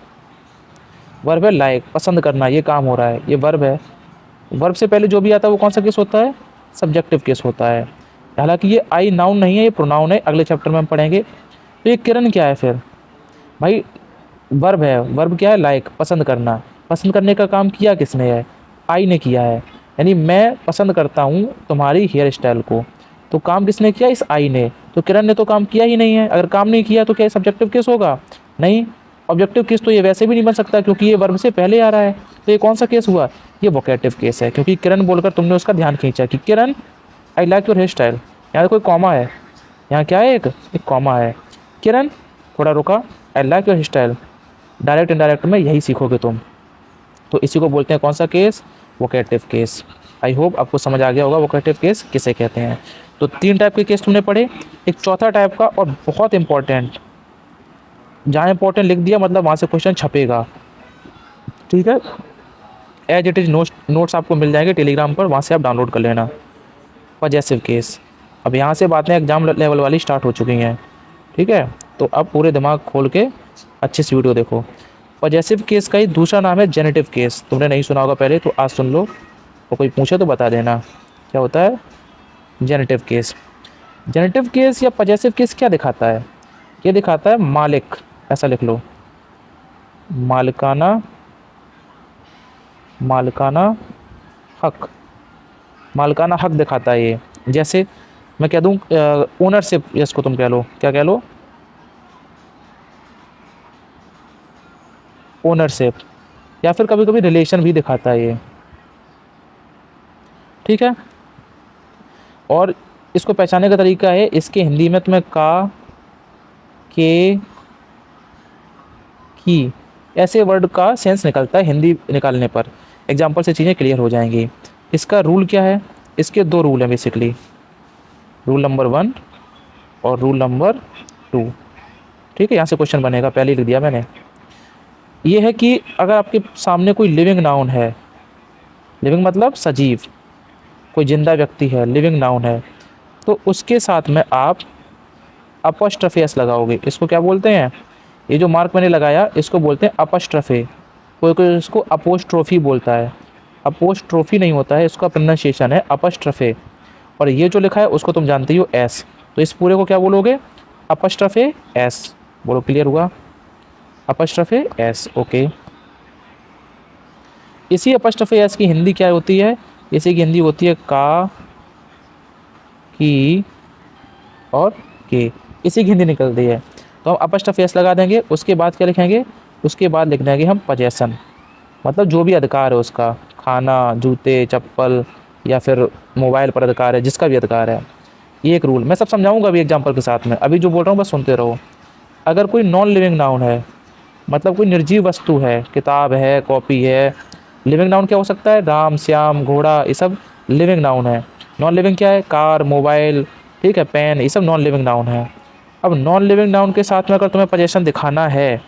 [SPEAKER 1] वर्ब है लाइक, पसंद करना। ये काम हो रहा है, ये वर्ब है। वर्ब से पहले जो भी आता है वो कौन सा केस होता है? सब्जेक्टिव केस होता है। हालांकि ये आई नाउन नहीं है, ये प्रोनाउन है, अगले चैप्टर में हम पढ़ेंगे। तो ये किरण क्या है फिर? भाई वर्ब है। वर्ब क्या है? लाइक, पसंद करना। पसंद करने का काम किया किसने है? आई ने किया है। यानी मैं पसंद करता हूँ तुम्हारी हेयर स्टाइल को, तो काम किसने किया? इस आई ने। तो किरण ने तो काम किया ही नहीं है। अगर काम नहीं किया तो क्या सब्जेक्टिव केस होगा? नहीं। ऑब्जेक्टिव केस तो ये वैसे भी नहीं बन सकता, क्योंकि ये वर्ब से पहले आ रहा है। तो ये कौन सा केस हुआ? ये वोकेटिव केस है, क्योंकि किरण बोलकर तुमने उसका ध्यान खींचा कि Kiran I like your hair style. यहाँ कोई कॉमा है, यहाँ क्या है? एक कॉमा है। किरण थोड़ा रुका, I like your hair style. Direct indirect में यही सीखोगे तुम। तो इसी को बोलते हैं कौन सा case? Vocative case. I hope आपको समझ आ गया होगा वोकेटिव केस किसे कहते हैं। तो 3 टाइप के केस तुमने पढ़े। एक चौथा टाइप का और बहुत इंपॉर्टेंट, जहाँ इंपॉर्टेंट लिख दिया मतलब वहाँ से क्वेश्चन छपेगा। ठीक है, एज इट इज़ नोट्स आपको मिल जाएंगे टेलीग्राम पर, वहाँ से आप डाउनलोड कर लेना। Possessive case. अब यहाँ से बातें एग्जाम लेवल वाली स्टार्ट हो चुकी हैं। ठीक है, तो अब पूरे दिमाग खोल के अच्छे से वीडियो देखो। पॉजेसिव केस का ही दूसरा नाम है जेनेटिव केस। तुमने नहीं सुना होगा पहले, तो आज सुन लो, और कोई पूछे तो बता देना क्या होता है जेनेटिव केस। जेनेटिव केस या पॉजेसिव केस क्या दिखाता है? ये दिखाता है मालिक, ऐसा लिख लो, मालिकाना, मालिकाना हक। मालिकाना हक दिखाता है ये। जैसे मैं कह दूँ ओनरशिप, इसको तुम कह लो, क्या कह लो? ओनरशिप। या फिर कभी कभी रिलेशन भी दिखाता है ये। ठीक है, और इसको पहचानने का तरीका है, इसके हिंदी में तुम्हें का, के, की ऐसे वर्ड का सेंस निकलता है हिंदी निकालने पर। एग्जाम्पल से चीज़ें क्लियर हो जाएंगी। इसका रूल क्या है? इसके 2 रूल हैं बेसिकली, रूल नंबर 1 और रूल नंबर 2। ठीक है, यहाँ से क्वेश्चन बनेगा, पहले लिख दिया मैंने। ये है कि अगर आपके सामने कोई लिविंग नाउन है, लिविंग मतलब सजीव, कोई जिंदा व्यक्ति है, लिविंग नाउन है, तो उसके साथ में आप अपॉस्ट्रोफी एस लगाओगे। इसको क्या बोलते हैं? ये जो मार्क मैंने लगाया इसको बोलते हैं अपॉस्ट्रोफी। कोई कोई इसको अपोस्ट्रोफी बोलता है, अपोस्ट्रोफी नहीं होता है, इसका प्रोनाउंसिएशन है अपॉस्ट्रोफी। और ये जो लिखा है उसको तुम जानती हो एस, तो इस पूरे को क्या बोलोगे? Apostrophe S. बोलो, क्लियर हुआ? Apostrophe S. ओके, इसी अपॉस्ट्रोफी एस की हिंदी क्या होती है? इसी की हिंदी होती है का, की और के। इसी की हिंदी निकलती है। तो हम अपॉस्ट्रोफी एस लगा देंगे। उसके बाद क्या लिखेंगे? उसके बाद लिख देंगे हम पजेशन, मतलब जो भी अधिकार है उसका, खाना, जूते, चप्पल या फिर मोबाइल पर अधिकार है, जिसका भी अधिकार है। ये एक रूल मैं सब समझाऊंगा अभी एग्जांपल के साथ में। अभी जो बोल रहा हूँ बस सुनते रहो। अगर कोई नॉन लिविंग नाउन है, मतलब कोई निर्जीव वस्तु है, किताब है, कॉपी है। लिविंग नाउन क्या हो सकता है? राम, श्याम, घोड़ा, ये सब लिविंग नाउन है। नॉन लिविंग क्या है? कार, मोबाइल, ठीक है, पेन, ये सब नॉन लिविंग नाउन है। अब नॉन लिविंग नाउन के साथ में अगर तुम्हें पोजेशन दिखाना है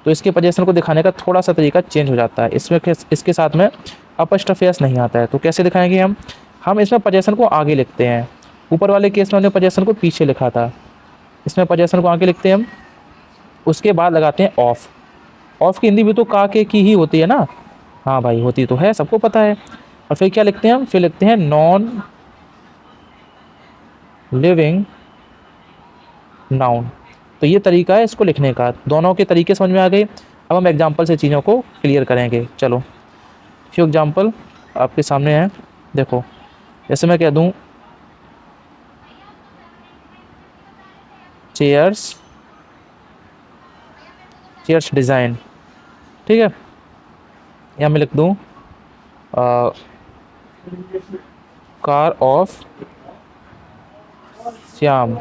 [SPEAKER 1] तो इसके पोजेशन को दिखाने का थोड़ा सा तरीका चेंज हो जाता है। इसमें इसके साथ में अपस्ट्रॉफी एस नहीं आता है। तो कैसे दिखाएंगे हम इसमें पोजेशन को आगे लिखते हैं। ऊपर वाले केस में हमने पोजेशन को पीछे लिखा था, इसमें पोजेशन को आगे लिखते हैं हम। उसके बाद लगाते हैं ऑफ। ऑफ की हिंदी भी तो का के की ही होती है ना? हाँ भाई, होती तो है, सबको पता है। और फिर क्या लिखते हैं हम? फिर लिखते हैं नॉन लिविंग नाउन। तो ये तरीका है इसको लिखने का। दोनों के तरीके समझ में आ गए। अब हम एग्जाम्पल से चीज़ों को क्लियर करेंगे। चलो, फ्यू एग्जाम्पल आपके सामने है। देखो, जैसे मैं कह दूँ चेयर्स डिज़ाइन, ठीक है। या मैं लिख दूँ car of Shyam,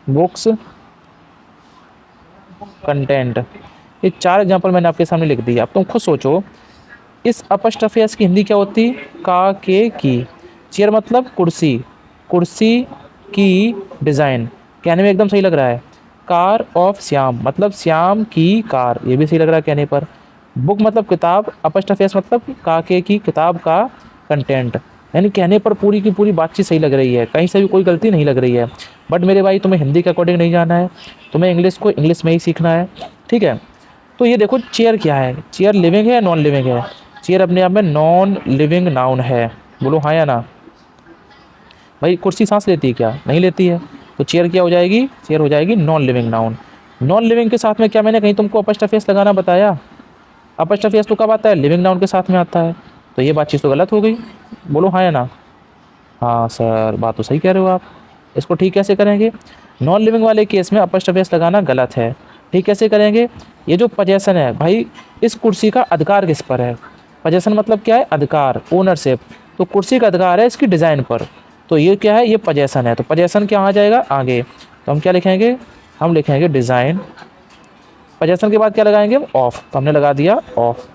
[SPEAKER 1] books content. ये 4 एग्जाम्पल मैंने आपके सामने लिख दिया। अब तुम खुद सोचो, इस अपस्ट्रॉफी एस की हिंदी क्या होती? का के की। चेयर मतलब कुर्सी, कुर्सी की डिज़ाइन, कहने में एकदम सही लग रहा है। कार ऑफ श्याम मतलब श्याम की कार, ये भी सही लग रहा है कहने पर। बुक मतलब किताब, अपस्ट्रॉफी एस मतलब का के की किताब का कंटेंट, यानी कहने पर पूरी की पूरी बातचीत सही लग रही है, कहीं से भी कोई गलती नहीं लग रही है। बट मेरे भाई, तुम्हें हिंदी के अकॉर्डिंग नहीं जाना है, तुम्हें इंग्लिश को इंग्लिश में ही सीखना है, ठीक है। तो ये देखो, चेयर क्या है? चेयर लिविंग है या नॉन लिविंग है? चेयर अपने आप में नॉन लिविंग नाउन है। बोलो हाँ या ना? भाई, कुर्सी सांस लेती है क्या? नहीं लेती है। तो चेयर क्या हो जाएगी? चेयर हो जाएगी non living noun. Non living के साथ में क्या मैंने कहीं तुमको अपस्ट्रॉफी एस लगाना बताया? अपस्ट्रॉफी एस तो कब आता है? लिविंग नाउन के साथ में आता है। तो ये बातचीत तो गलत हो गई। बोलो हाँ या ना? हाँ सर, बात तो सही कह रहे हो आप। इसको ठीक कैसे करेंगे? नॉन लिविंग वाले केस में अपस्ट्रॉफी एस लगाना गलत है। ठीक कैसे करेंगे? ये जो पोजेशन है भाई, इस कुर्सी का अधिकार किस पर है? पोजेशन मतलब क्या है? अधिकार, ओनरशिप। तो कुर्सी का अधिकार है इसकी डिज़ाइन पर। तो ये क्या है? ये पोजेशन है। तो पोजेशन क्या आ जाएगा? आगे। तो हम क्या लिखेंगे? हम लिखेंगे डिज़ाइन। पोजेशन के बाद क्या लगाएंगे? ऑफ। तो हमने लगा दिया ऑफ।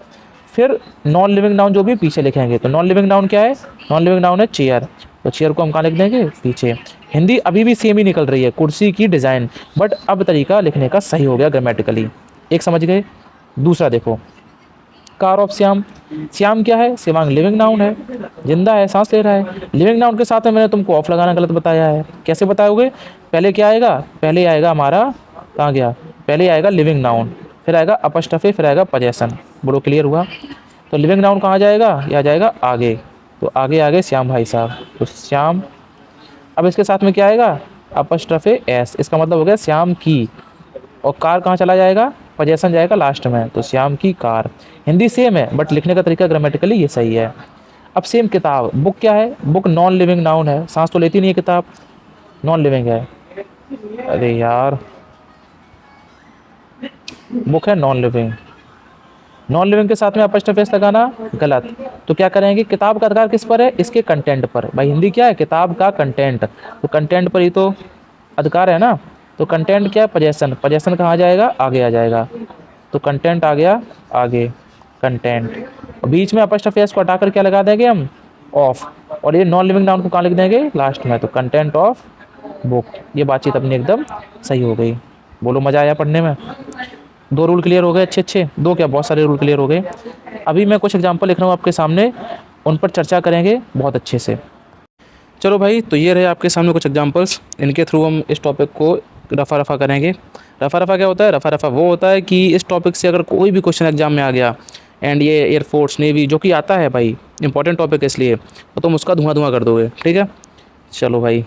[SPEAKER 1] फिर नॉन लिविंग नाउन जो भी पीछे लिखेंगे। तो नॉन लिविंग नाउन क्या है? नॉन लिविंग नाउन है चेयर। तो चेयर को हम कहाँ लिख देंगे? पीछे। हिंदी अभी भी सेम ही निकल रही है, कुर्सी की डिज़ाइन, बट अब तरीका लिखने का सही हो गया ग्रामेटिकली। एक समझ गए। दूसरा देखो, कार ऑफ श्याम। श्याम क्या है? शिवांग लिविंग नाउन है, जिंदा है, सांस ले रहा है। लिविंग नाउन के साथ में मैंने तुमको ऑफ लगाना गलत बताया है। कैसे बताओगे? पहले क्या आएगा? पहले आएगा हमारा, कहाँ गया? पहले आएगा लिविंग नाउन, फिर आएगा अपस्ट्रॉफी, फिर आएगा पोजेशन। बोलो क्लियर हुआ? तो लिविंग नाउन कहाँ जाएगा? यह आ जाएगा आगे। तो आगे आगे श्याम भाई साहब, तो श्याम। अब इसके साथ में क्या आएगा? अपस्ट्रॉफी एस, इसका मतलब हो गया श्याम की। और कार कहाँ चला जाएगा? पोजेशन जाएगा लास्ट में, तो श्याम की कार। हिंदी सेम है, बट लिखने का तरीका ग्रामेटिकली ये सही है। अब सेम किताब, बुक क्या है? बुक नॉन लिविंग नाउन है, सांस तो लेती नहीं है किताब, नॉन लिविंग है। अरे यार, बुक है नॉन लिविंग। नॉन लिविंग के साथ में अपस्ट्रॉफी एस लगाना गलत। तो क्या करेंगे? किताब का अधिकार किस पर है? इसके कंटेंट पर। भाई हिंदी क्या है? किताब का कंटेंट, तो कंटेंट पर ही तो अधिकार है ना। तो कंटेंट क्या है? पोजेशन। पोजेशन कहाँ जाएगा? आगे आ जाएगा। तो कंटेंट आ गया आगे, कंटेंट। बीच में अपस्ट्रॉफी एस को हटाकर क्या लगा देंगे हम? ऑफ। और ये नॉन लिविंग नाउन को कहाँ लिख देंगे? लास्ट में। तो कंटेंट ऑफ बुक। ये बातचीत अपनी एकदम सही हो गई। बोलो मज़ा आया पढ़ने में? 2 रूल क्लियर हो गए अच्छे अच्छे। 2 क्या, बहुत सारे रूल क्लियर हो गए। अभी मैं कुछ एग्जांपल लिख रहा हूँ आपके सामने, उन पर चर्चा करेंगे बहुत अच्छे से। चलो भाई, तो ये रहे आपके सामने कुछ एग्जांपल्स। इनके थ्रू हम इस टॉपिक को रफ़ा रफ़ा करेंगे। रफ़ा रफ़ा क्या होता है? रफ़ा रफ़ा वो होता है कि इस टॉपिक से अगर कोई भी क्वेश्चन एग्जाम में आ गया, एंड ये एयरफोर्स नेवी जो कि आता है भाई, इंपॉर्टेंट टॉपिक है इसलिए, तो तुम उसका धुआं धुआं कर दोगे, ठीक है। चलो भाई,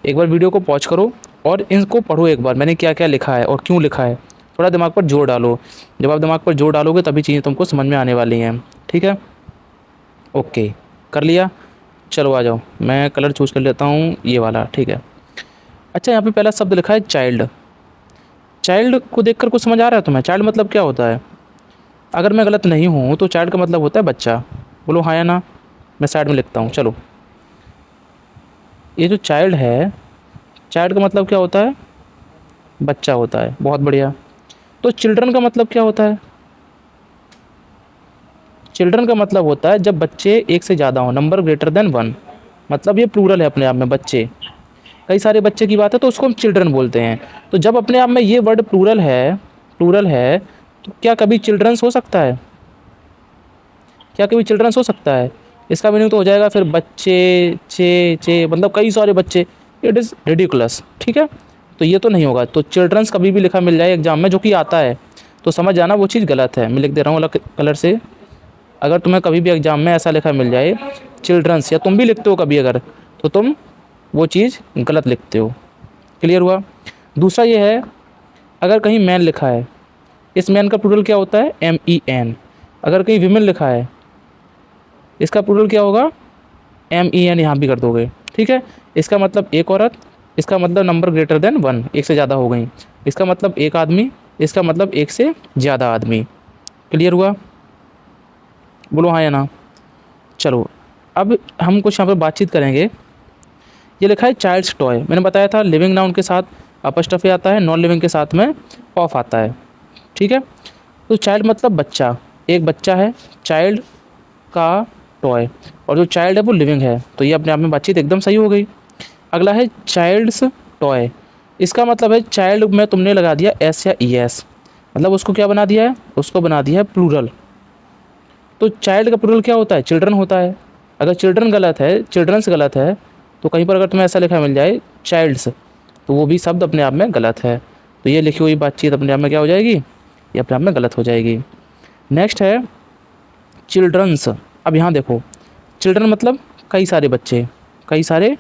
[SPEAKER 1] एक बार वीडियो को पॉज करो और इनको पढ़ो एक बार, मैंने क्या क्या लिखा है और क्यों लिखा है। थोड़ा दिमाग पर जोर डालो। जब आप दिमाग पर जोर डालोगे तभी चीज़ें तुमको समझ में आने वाली हैं, ठीक है। ओके, कर लिया? चलो आ जाओ, मैं कलर चूज़ कर लेता हूँ ये वाला, ठीक है। अच्छा, यहाँ पे पहला शब्द लिखा है चाइल्ड। चाइल्ड को देखकर कुछ समझ आ रहा है तुम्हें? चाइल्ड मतलब क्या होता है? अगर मैं गलत नहीं हूँ तो चाइल्ड का मतलब होता है बच्चा। बोलो हाँ या ना। मैं साइड में लिखता हूँ। चलो, ये जो चाइल्ड है, चाइल्ड का मतलब क्या होता है? बच्चा होता है। बहुत बढ़िया। तो चिल्ड्रन का मतलब क्या होता है? चिल्ड्रन का मतलब होता है जब बच्चे एक से ज़्यादा हों, नंबर ग्रेटर देन वन। मतलब ये प्लूरल है अपने आप में, बच्चे, कई सारे बच्चे की बात है तो उसको हम चिल्ड्रन बोलते हैं। तो जब अपने आप में ये वर्ड प्लूरल है तो क्या कभी चिल्ड्रंस हो सकता है? क्या कभी चिल्ड्रंस हो सकता है? इसका मीनिंग तो हो जाएगा फिर बच्चे, चे मतलब कई सारे बच्चे। It is ridiculous. ठीक है, तो ये तो नहीं होगा। तो चिल्ड्रंस कभी भी लिखा मिल जाए एग्जाम में जो कि आता है, तो समझ जाना वो चीज़ गलत है। मैं लिख दे रहा हूँ अलग कलर से। अगर तुम्हें कभी भी एग्जाम में ऐसा लिखा मिल जाए चिल्ड्रंस, या तुम भी लिखते हो कभी अगर, तो तुम वो चीज़ गलत लिखते हो। क्लियर हुआ? दूसरा ये है, अगर कहीं मैन लिखा है, इस मैन का प्लूरल क्या होता है? MEN। अगर कहीं विमेन लिखा है, इसका प्लूरल क्या होगा? MEN, यहाँ भी कर दोगे। ठीक है, इसका मतलब एक औरत, इसका मतलब नंबर ग्रेटर देन वन, एक से ज़्यादा हो गई। इसका मतलब एक आदमी, इसका मतलब एक से ज़्यादा आदमी। क्लियर हुआ? बोलो हाँ या ना। चलो, अब हम कुछ यहाँ पर बातचीत करेंगे। ये लिखा है चाइल्ड्स टॉय। मैंने बताया था लिविंग नाउन के साथ अपस्ट्रफी आता है, नॉन लिविंग के साथ में ऑफ आता है। ठीक है, तो चाइल्ड मतलब बच्चा, एक बच्चा है, चाइल्ड का टॉय, और जो चाइल्ड है वो लिविंग है। तो ये अपने आप में बातचीत एकदम सही हो गई। अगला है चाइल्ड्स टॉय। इसका मतलब है चाइल्ड में तुमने लगा दिया एस या ES, मतलब उसको क्या बना दिया है? उसको बना दिया है प्लूरल। तो चाइल्ड का प्लूरल क्या होता है? चिल्ड्रन होता है। अगर चिल्ड्रन गलत है, चिल्ड्रंस गलत है, तो कहीं पर अगर तुम्हें ऐसा लिखा मिल जाए चाइल्ड्स, तो वो भी शब्द अपने आप में गलत है। तो ये लिखी हुई बातचीत अपने आप में क्या हो जाएगी? ये अपने आप में गलत हो जाएगी। नेक्स्ट है चिल्ड्रंस। अब यहाँ देखो, चिल्ड्रन मतलब कई सारे बच्चे, कई सारे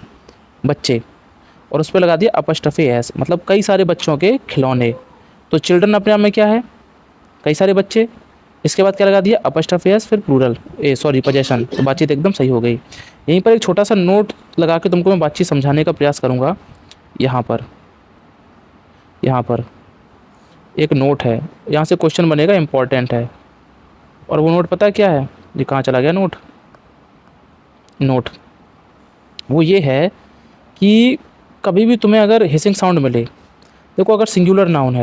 [SPEAKER 1] बच्चे, और उस पर लगा दिया अपस्ट्रफी एस, मतलब कई सारे बच्चों के खिलौने। तो चिल्ड्रन अपने आप में क्या है? कई सारे बच्चे। इसके बाद क्या लगा दिया? अपस्ट्रफी एस, फिर प्लूरल, सॉरी पोजेशन। तो बातचीत एकदम सही हो गई। यहीं पर एक छोटा सा नोट लगा के तुमको मैं बातचीत समझाने का प्रयास करूँगा। यहाँ पर एक नोट है, यहाँ से क्वेश्चन बनेगा, इम्पॉर्टेंट है। और वो नोट पता है क्या है? ये कहाँ चला गया नोट? वो ये है कि कभी भी तुम्हें अगर हिसिंग साउंड मिले, देखो अगर सिंगुलर नाउन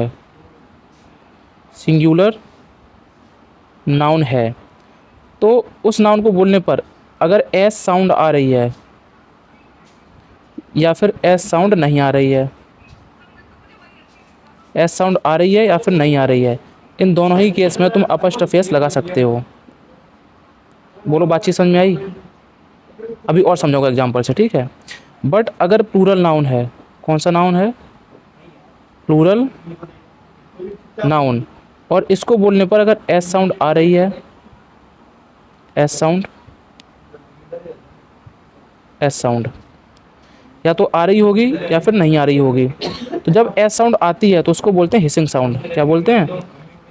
[SPEAKER 1] है तो उस नाउन को बोलने पर अगर एस साउंड आ रही है या फिर एस साउंड नहीं आ रही है, एस साउंड आ रही है या फिर नहीं आ रही है, इन दोनों ही केस में तुम अपस्ट्रफी एस लगा सकते हो। बोलो बातचीत समझ में आई? अभी और समझाऊंगा एग्जाम्पल से, ठीक है। बट अगर प्लूरल नाउन है, कौन सा नाउन है? प्लूरल नाउन, और इसको बोलने पर अगर एस साउंड आ रही है, एस साउंड या तो आ रही होगी या फिर नहीं आ रही होगी। तो जब एस साउंड आती है तो उसको बोलते हैं हिसिंग साउंड। क्या बोलते हैं?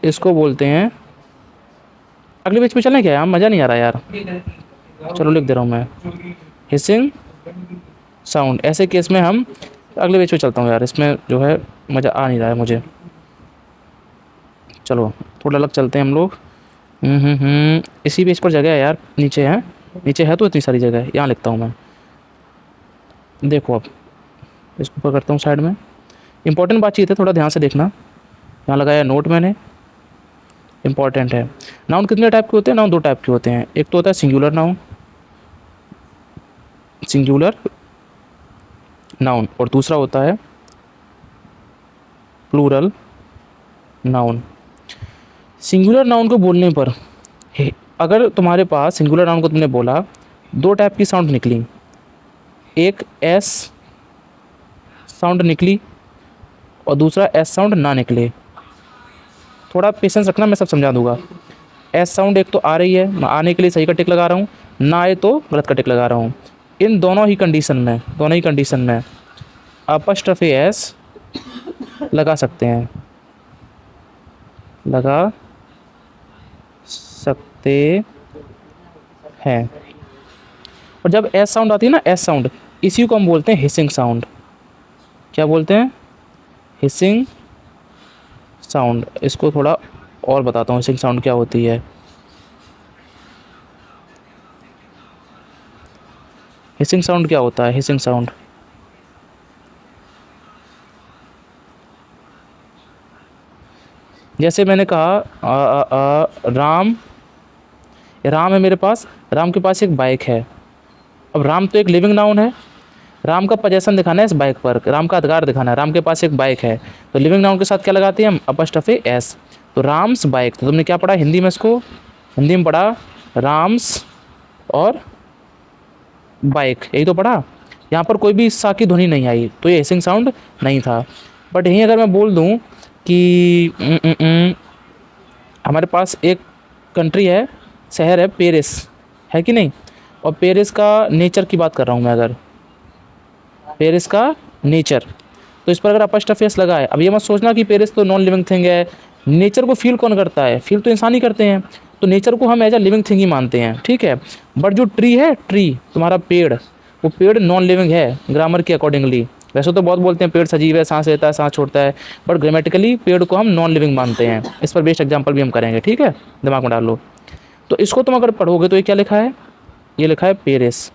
[SPEAKER 1] इसको बोलते हैं, अगले पेज पे चलें क्या? यार मज़ा नहीं आ रहा यार। चलो लिख दे रहा हूँ मैं, हिसिंग साउंड। ऐसे केस में हम अगले पेज पे चलता हूँ यार, इसमें जो है मज़ा आ नहीं रहा है मुझे। चलो थोड़ा अलग चलते हैं हम लोग। इसी पेज पर जगह है यार, नीचे है, नीचे है तो इतनी सारी जगह है। यहाँ लिखता हूँ मैं, देखो अब इसको ऊपर करता हूँ साइड में। इंपॉर्टेंट बातचीत है, थोड़ा ध्यान से देखना। यहाँ लगाया नोट मैंने, इंपॉर्टेंट है। नाउन कितने टाइप के होते हैं? नाउन दो टाइप के होते हैं। एक तो होता है सिंगुलर नाउन, और दूसरा होता है प्लूरल नाउन। सिंगुलर नाउन को बोलने पर, अगर तुम्हारे पास सिंगुलर नाउन को तुमने बोला, दो टाइप की साउंड निकली, एक एस साउंड निकली और दूसरा एस साउंड ना निकले। थोड़ा पेशेंस रखना, मैं सब समझा दूंगा। एस साउंड एक तो आ रही है, मैं आने के लिए सही का टिक लगा रहा हूँ, ना आए तो गलत का टिक लगा रहा हूँ। इन दोनों ही कंडीशन में अपस्ट्रफी एस लगा सकते हैं। और जब एस साउंड आती है ना, एस साउंड, इसी को हम बोलते हैं हिसिंग साउंड। क्या बोलते हैं? Hissing sound. इसको थोड़ा और बताता हूँ हिसिंग साउंड क्या होती है। हिसिंग साउंड क्या होता है, हिसिंग साउंड। जैसे मैंने कहा राम, राम है मेरे पास, राम के पास एक बाइक है। अब राम तो एक लिविंग नाउन है, राम का पोजेशन दिखाना है इस बाइक पर, राम का अधिकार दिखाना है, राम के पास एक बाइक है। तो लिविंग नाउन के साथ क्या लगाते हैं हम, अपॉस्ट्रोफी एस। तो राम्स बाइक, तो तुमने क्या पढ़ा हिंदी में, इसको हिंदी में पढ़ा राम्स और बाइक, यही तो पढ़ा। यहाँ पर कोई भी सा की ध्वनि नहीं आई, तो ये हिसिंग साउंड नहीं था। बट यहीं अगर मैं बोल दूँ कि हमारे पास एक कंट्री है, शहर है पेरिस, है कि नहीं, और पेरिस का नेचर की बात कर रहा हूँ मैं, अगर पेरिस का नेचर, तो इस पर अगर अपॉस्ट्रोफी एस लगा है। अब ये मत सोचना कि पेरिस तो नॉन लिविंग थिंग है, नेचर को फील कौन करता है, फील तो इंसान ही करते हैं, तो नेचर को हम एज अ लिविंग थिंग ही मानते हैं, ठीक है। बट जो ट्री है, ट्री तुम्हारा पेड़, वो पेड़ नॉन लिविंग है ग्रामर के अकॉर्डिंगली। वैसे तो बहुत बोलते हैं पेड़ सजीव है, सांस लेता है, सांस छोड़ता है, बट ग्रामेटिकली पेड़ को हम नॉन लिविंग मानते हैं। इस पर बेस्ट एग्जाम्पल भी हम करेंगे, ठीक है, दिमाग में डाल लो। तो इसको तुम अगर पढ़ोगे तो ये क्या लिखा है, ये लिखा है पेरिस,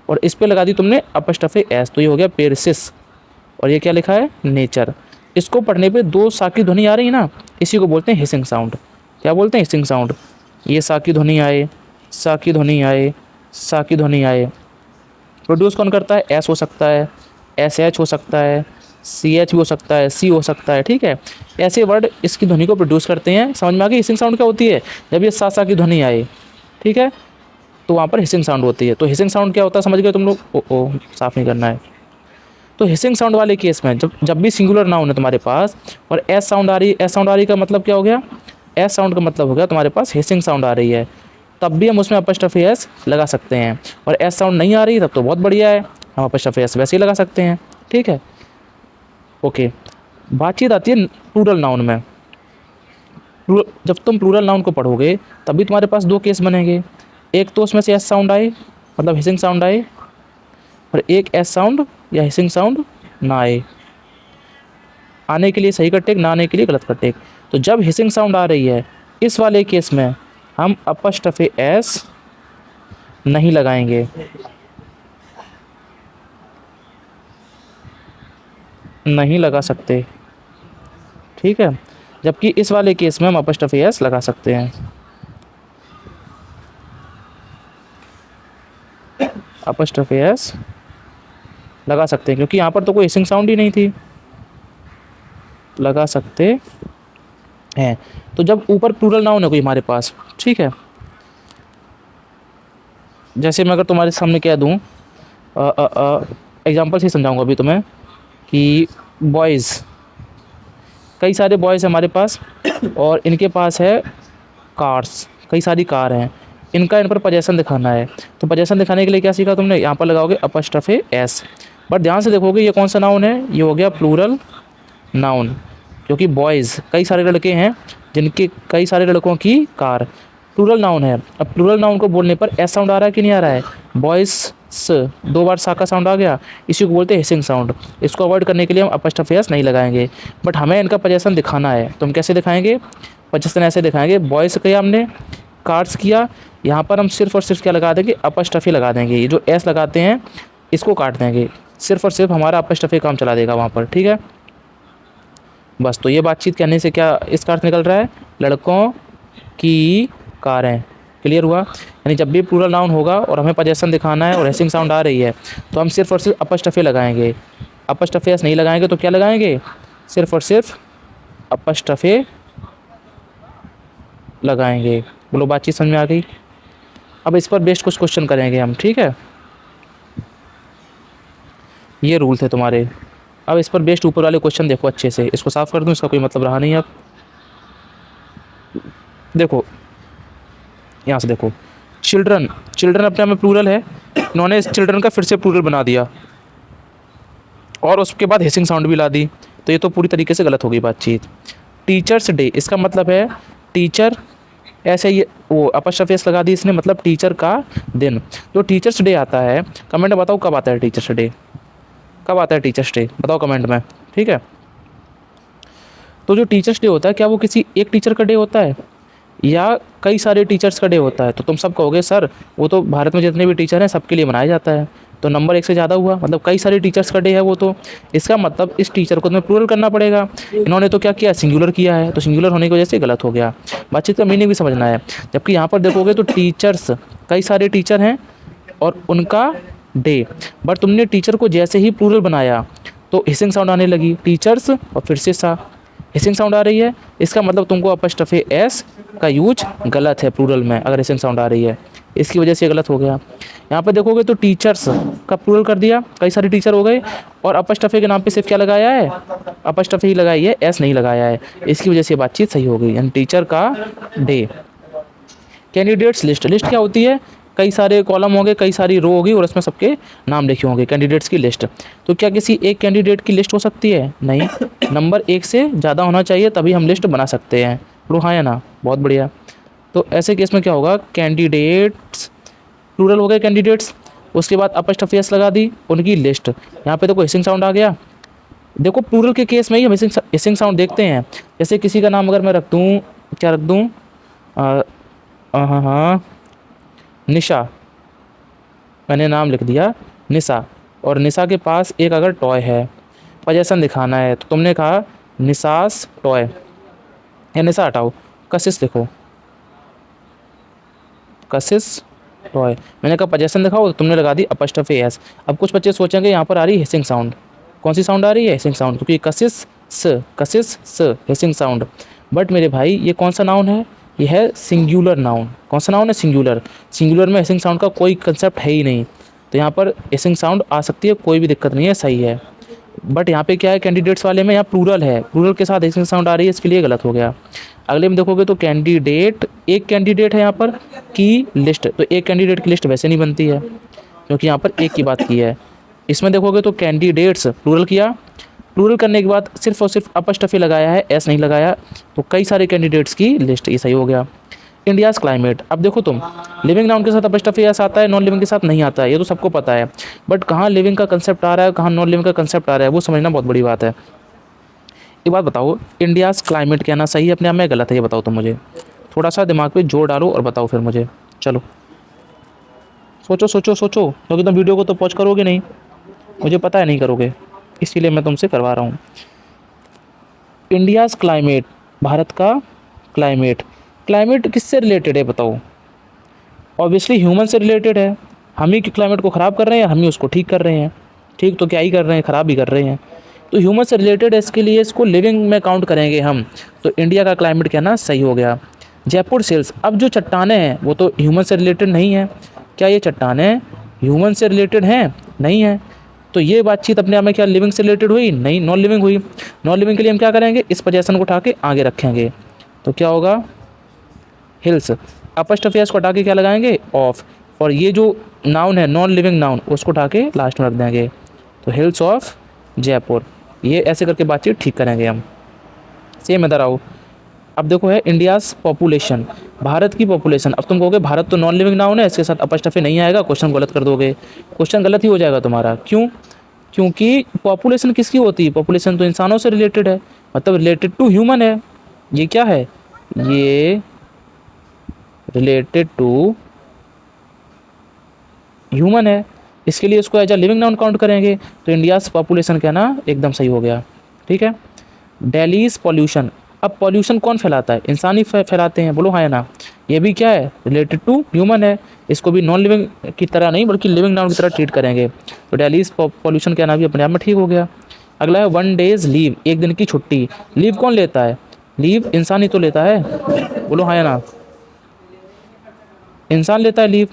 [SPEAKER 1] और इस पे लगा दी तुमने अपॉस्ट्रोफी एस, तो ये हो गया पेरिसिस। और ये क्या लिखा है, नेचर। इसको पढ़ने पे दो सा की ध्वनि आ रही है ना, इसी को बोलते हैं हिसिंग साउंड। क्या बोलते हैं, हिसिंग साउंड। ये सा की ध्वनि आए, सा की ध्वनि आए, सा की ध्वनि आए, प्रोड्यूस कौन करता है, एस हो सकता है, एस एच हो सकता है, सी एच भी हो सकता है, सी हो सकता है, ठीक है। ऐसे वर्ड इसकी ध्वनि को प्रोड्यूस करते हैं। समझ में आ गई हिसिंग साउंड क्या होती है, जब ये सा की ध्वनि आए, ठीक है, तो वहाँ पर हिसिंग साउंड होती है। तो हिसिंग साउंड क्या होता है, समझ गए तुम लोग, ओ साफ नहीं करना है। तो हिसिंग साउंड वाले केस में जब भी सिंगुलर नाउन है तुम्हारे पास और एस साउंड आ रही है, एस साउंड आ रही का मतलब क्या हो गया, एस साउंड का मतलब हो गया तुम्हारे पास हिसिंग साउंड आ रही है, तब भी हम उसमें अपॉस्ट्रोफी एस लगा सकते हैं। और एस साउंड नहीं आ रही तब तो बहुत बढ़िया है, हम अपॉस्ट्रोफी एस वैसे ही लगा सकते हैं, ठीक है। ओके, बातचीत आती है प्लूरल नाउन में। जब तुम प्लूरल नाउन को पढ़ोगे तभी तुम्हारे पास दो केस बनेंगे, एक तो उसमें से एस साउंड आए मतलब हिसिंग साउंड आए, और एक एस साउंड या हिसिंग साउंड ना आए। आने के लिए सही कटेक, ना आने के लिए गलत कटेक। तो जब हिसिंग साउंड आ रही है इस वाले केस में हम अपॉस्ट्रोफी एस नहीं लगाएंगे, नहीं लगा सकते, ठीक है। जबकि इस वाले केस में हम अपॉस्ट्रोफी एस लगा सकते हैं, अपॉस्ट्रोफी एस लगा सकते हैं, क्योंकि यहाँ पर तो कोई हिसिंग साउंड ही नहीं थी, लगा सकते हैं। तो जब ऊपर प्लूरल नाउन है कोई हमारे पास, ठीक है, जैसे मैं अगर तुम्हारे सामने कह दूँ, एग्जाम्पल से समझाऊंगा अभी तुम्हें कि बॉयज़, कई सारे बॉयज़ हमारे पास और इनके पास है कार्स, कई सारी कार हैं, इनका इन पर पोजेशन दिखाना है। तो पोजेशन दिखाने के लिए क्या सीखा तुमने, यहाँ पर लगाओगे अपॉस्ट्रोफी एस। बट ध्यान से देखोगे ये कौन सा नाउन है, ये हो गया प्लूरल नाउन, क्योंकि बॉयज़ कई सारे लड़के हैं जिनके, कई सारे लड़कों की कार, प्लूरल नाउन है। अब प्लूरल नाउन को बोलने पर एस साउंड आ रहा है कि नहीं आ रहा है, बॉयज़ दो बार सा का साउंड आ गया, इसी को बोलते हैं हिसिंग साउंड। इसको अवॉइड करने के लिए हम अपॉस्ट्रोफी एस नहीं लगाएंगे। बट हमें इनका पोजेशन दिखाना है, तो हम कैसे दिखाएंगे, पोजेशन ऐसे दिखाएंगे, बॉयज़ किया हमने, कार्स किया, यहाँ पर हम सिर्फ और सिर्फ क्या लगा देंगे, अपॉस्ट्रोफी लगा देंगे। ये जो एस लगाते हैं इसको काट देंगे, सिर्फ और सिर्फ हमारा अपॉस्ट्रोफी काम चला देगा वहाँ पर, ठीक है। बस, तो ये बातचीत कहने से क्या इसका अर्थ निकल रहा है, लड़कों की कारें। क्लियर हुआ। यानी जब भी प्लूरल नाउन होगा और हमें पोजेशन दिखाना है और हिसिंग साउंड आ रही है तो हम सिर्फ और सिर्फ अपॉस्ट्रोफी लगाएंगे, अपॉस्ट्रोफी एस नहीं लगाएंगे। तो क्या लगाएंगे, सिर्फ और सिर्फ अपॉस्ट्रोफी लगाएंगे। बोलो, बातचीत समझ में आ गई। अब इस पर बेस्ट कुछ क्वेश्चन करेंगे हम, ठीक है। ये रूल थे तुम्हारे। अब इस पर बेस्ट ऊपर वाले क्वेश्चन देखो अच्छे से, इसको साफ कर दूं, इसका कोई मतलब रहा नहीं। अब देखो यहाँ से देखो, चिल्ड्रन, चिल्ड्रन अपने आप में प्लूरल है, इन्होंने इस चिल्ड्रन का फिर से प्लूरल बना दिया और उसके बाद हिसिंग साउंड भी ला दी, तो ये तो पूरी तरीके से गलत हो गई बातचीत। टीचर्स डे, इसका मतलब है टीचर, ऐसे ही वो अपॉस्ट्रोफी एस लगा दी इसने, मतलब टीचर का दिन। जो टीचर्स डे आता है, कमेंट में बताओ कब आता है टीचर्स डे, कब आता है टीचर्स डे, बताओ कमेंट में, ठीक है। तो जो टीचर्स डे होता है क्या वो किसी एक टीचर का डे होता है या कई सारे टीचर्स का डे होता है? तो तुम सब कहोगे सर वो तो भारत में जितने भी टीचर हैं सबके लिए मनाया जाता है, तो नंबर एक से ज़्यादा हुआ, मतलब कई सारे टीचर्स का डे है वो, तो इसका मतलब इस टीचर को तुम्हें प्लूरल करना पड़ेगा। इन्होंने तो क्या किया, सिंगुलर किया है, तो सिंगुलर होने की वजह से गलत हो गया। बातचीत का मीनिंग भी समझना है। जबकि यहाँ पर देखोगे तो टीचर्स, कई सारे टीचर हैं और उनका डे, बट तुमने टीचर को जैसे ही प्लूरल बनाया तो हिसिंग साउंड आने लगी, टीचर्स और फिर से सा, हिसिंग साउंड आ रही है। इसका मतलब तुमको अपस्ट्रफे एस का यूज गलत है प्लूरल में, अगर हिसिंग साउंड आ रही है, इसकी वजह से गलत हो गया। यहाँ पर देखोगे तो टीचर्स का प्लूरल कर दिया, कई सारे टीचर हो गए, और अपस्ट्रफे के नाम पे सिर्फ क्या लगाया है, अपस्ट्रफे ही लगाई है, एस नहीं लगाया है, इसकी वजह से बातचीत सही हो गई, यानी टीचर का डे। कैंडिडेट्स लिस्ट, लिस्ट क्या होती है, कई सारे कॉलम होंगे, कई सारी रो होगी और उसमें सबके नाम लिखे होंगे, कैंडिडेट्स की लिस्ट। तो क्या किसी एक कैंडिडेट की लिस्ट हो सकती है? नहीं, नंबर एक से ज़्यादा होना चाहिए तभी हम लिस्ट बना सकते हैं। बोलो हाँ या ना, बहुत बढ़िया। तो ऐसे केस में क्या होगा, कैंडिडेट्स प्लूरल हो गए कैंडिडेट्स, उसके बाद अपस्ट्रफी एस लगा दी, उनकी लिस्ट। यहाँ पे देखो हिसिंग साउंड आ गया। देखो प्लूरल के केस में ही हम हिसिंग साउंड देखते हैं। जैसे किसी का नाम अगर मैं रख दूँ, क्या रख दूँ, हाँ निशा, मैंने नाम लिख दिया निशा, और निशा के पास एक अगर टॉय है, पोजेसन दिखाना है, तो तुमने कहा निशास टॉय, या निशा हटाओ, कशिश लिखो, कशिश टॉय। मैंने कहा पोजेसन दिखाओ, तो तुमने लगा दी अपस्ट्रफी एस। अब कुछ बच्चे सोचेंगे यहाँ पर आ रही है हिसिंग साउंड, कौन सी साउंड आ रही है, हिसिंग साउंड, क्योंकि कशिश स हिसिंग साउंड। बट मेरे भाई ये कौन सा नाउन है, ये है सिंगुलर नाउन। कौन सा नाउन है, सिंगुलर। सिंगुलर में हिसिंग साउंड का कोई कंसेप्ट है ही नहीं, तो यहाँ पर हिसिंग साउंड आ सकती है, कोई भी दिक्कत नहीं है, सही है। बट यहाँ पे क्या है, कैंडिडेट्स वाले में यहाँ प्लूरल है, प्लूरल के साथ हिसिंग साउंड आ रही है, इसके लिए गलत हो गया। अगले में देखोगे तो कैंडिडेट, एक कैंडिडेट है यहाँ पर की लिस्ट, तो एक कैंडिडेट की लिस्ट वैसे नहीं बनती है क्योंकि यहाँ पर एक की बात की है। इसमें देखोगे तो कैंडिडेट्स प्लूरल किया, प्लूरल करने के बाद सिर्फ और सिर्फ अपस्ट्रफी लगाया है, एस नहीं लगाया, तो कई सारे कैंडिडेट्स की लिस्ट, ये सही हो गया। इंडियाज़ क्लाइमेट, अब देखो तुम, लिविंग नाउन के साथ अपस्ट्रफी एस आता है, नॉन लिविंग के साथ नहीं आता है, ये तो सबको पता है, बट कहाँ लिविंग का कंसेप्ट आ रहा है, कहाँ नॉन लिविंग का कंसेप्ट आ रहा है, वो समझना बहुत बड़ी बात है। एक बात बताओ, इंडियाज़ क्लाइमेट कहना सही है अपने आप में, गलत है, ये बताओ तुम मुझे, थोड़ा सा दिमाग पे जोर डालो और बताओ फिर मुझे। चलो सोचो सोचो सोचो, क्योंकि तुम वीडियो को तो पॉज करोगे नहीं, मुझे पता है नहीं करोगे, इसीलिए मैं तुमसे करवा रहा हूँ। इंडियाज़ क्लाइमेट, भारत का क्लाइमेट, क्लाइमेट किससे रिलेटेड है बताओ? ऑब्वियसली ह्यूमन से रिलेटेड है, हम ही क्लाइमेट को ख़राब कर रहे हैं, हम ही उसको ठीक कर रहे हैं। ठीक तो क्या ही कर रहे हैं, ख़राब ही कर रहे हैं, तो ह्यूमन से रिलेटेड है, इसके लिए इसको लिविंग में काउंट करेंगे हम, तो इंडिया का क्लाइमेट कहना सही हो गया। जयपुर सेल्स, अब जो चट्टानें हैं वो तो ह्यूमन से रिलेटेड नहीं है, क्या ये चट्टानें ह्यूमन से रिलेटेड हैं? नहीं है, तो ये बातचीत अपने आप में क्या लिविंग से रिलेटेड हुई? नहीं, नॉन लिविंग हुई। नॉन लिविंग के लिए हम क्या करेंगे, इस पोजीशन को उठा के आगे रखेंगे, तो क्या होगा, हिल्स। अपस्ट्रफी एस को हटा के क्या लगाएंगे, ऑफ, और ये जो नाउन है नॉन लिविंग नाउन, उसको उठा के लास्ट में रख देंगे, तो हिल्स ऑफ जयपुर। ये ऐसे करके बातचीत ठीक करेंगे हम। सेम इधर आओ, अब देखो है इंडियाज़ पॉपुलेशन, भारत की पॉपुलेशन। अब तुम कहोगे भारत तो नॉन लिविंग नाउन है, इसके साथ अपस्ट्रफी नहीं आएगा, क्वेश्चन गलत कर दोगे, क्वेश्चन गलत ही हो जाएगा तुम्हारा। क्यों? क्योंकि पॉपुलेशन किसकी होती है, पॉपुलेशन तो इंसानों से रिलेटेड है, मतलब रिलेटेड टू ह्यूमन है। ये क्या है, ये रिलेटेड टू ह्यूमन है, इसके लिए इसको as a living noun count करेंगे, तो इंडियाज़ पॉपुलेशन कहना एकदम सही हो गया। ठीक है। दिल्लीज पॉल्यूशन, अब पॉल्यूशन कौन फैलाता है, इंसान ही फैलाते हैं, बोलो हाँ या ना। ये भी क्या है, रिलेटेड टू ह्यूमन है, इसको भी नॉन लिविंग की तरह नहीं बल्कि लिविंग नाउन की तरह ट्रीट करेंगे, तो दिल्लीज पॉल्यूशन कहना भी अपने आप में ठीक हो गया। अगला है 1 डेज लीव, एक दिन की छुट्टी। लीव कौन लेता है, लीव इंसान ही तो लेता है, बोलो हाँ या ना, इंसान लेता है लीव,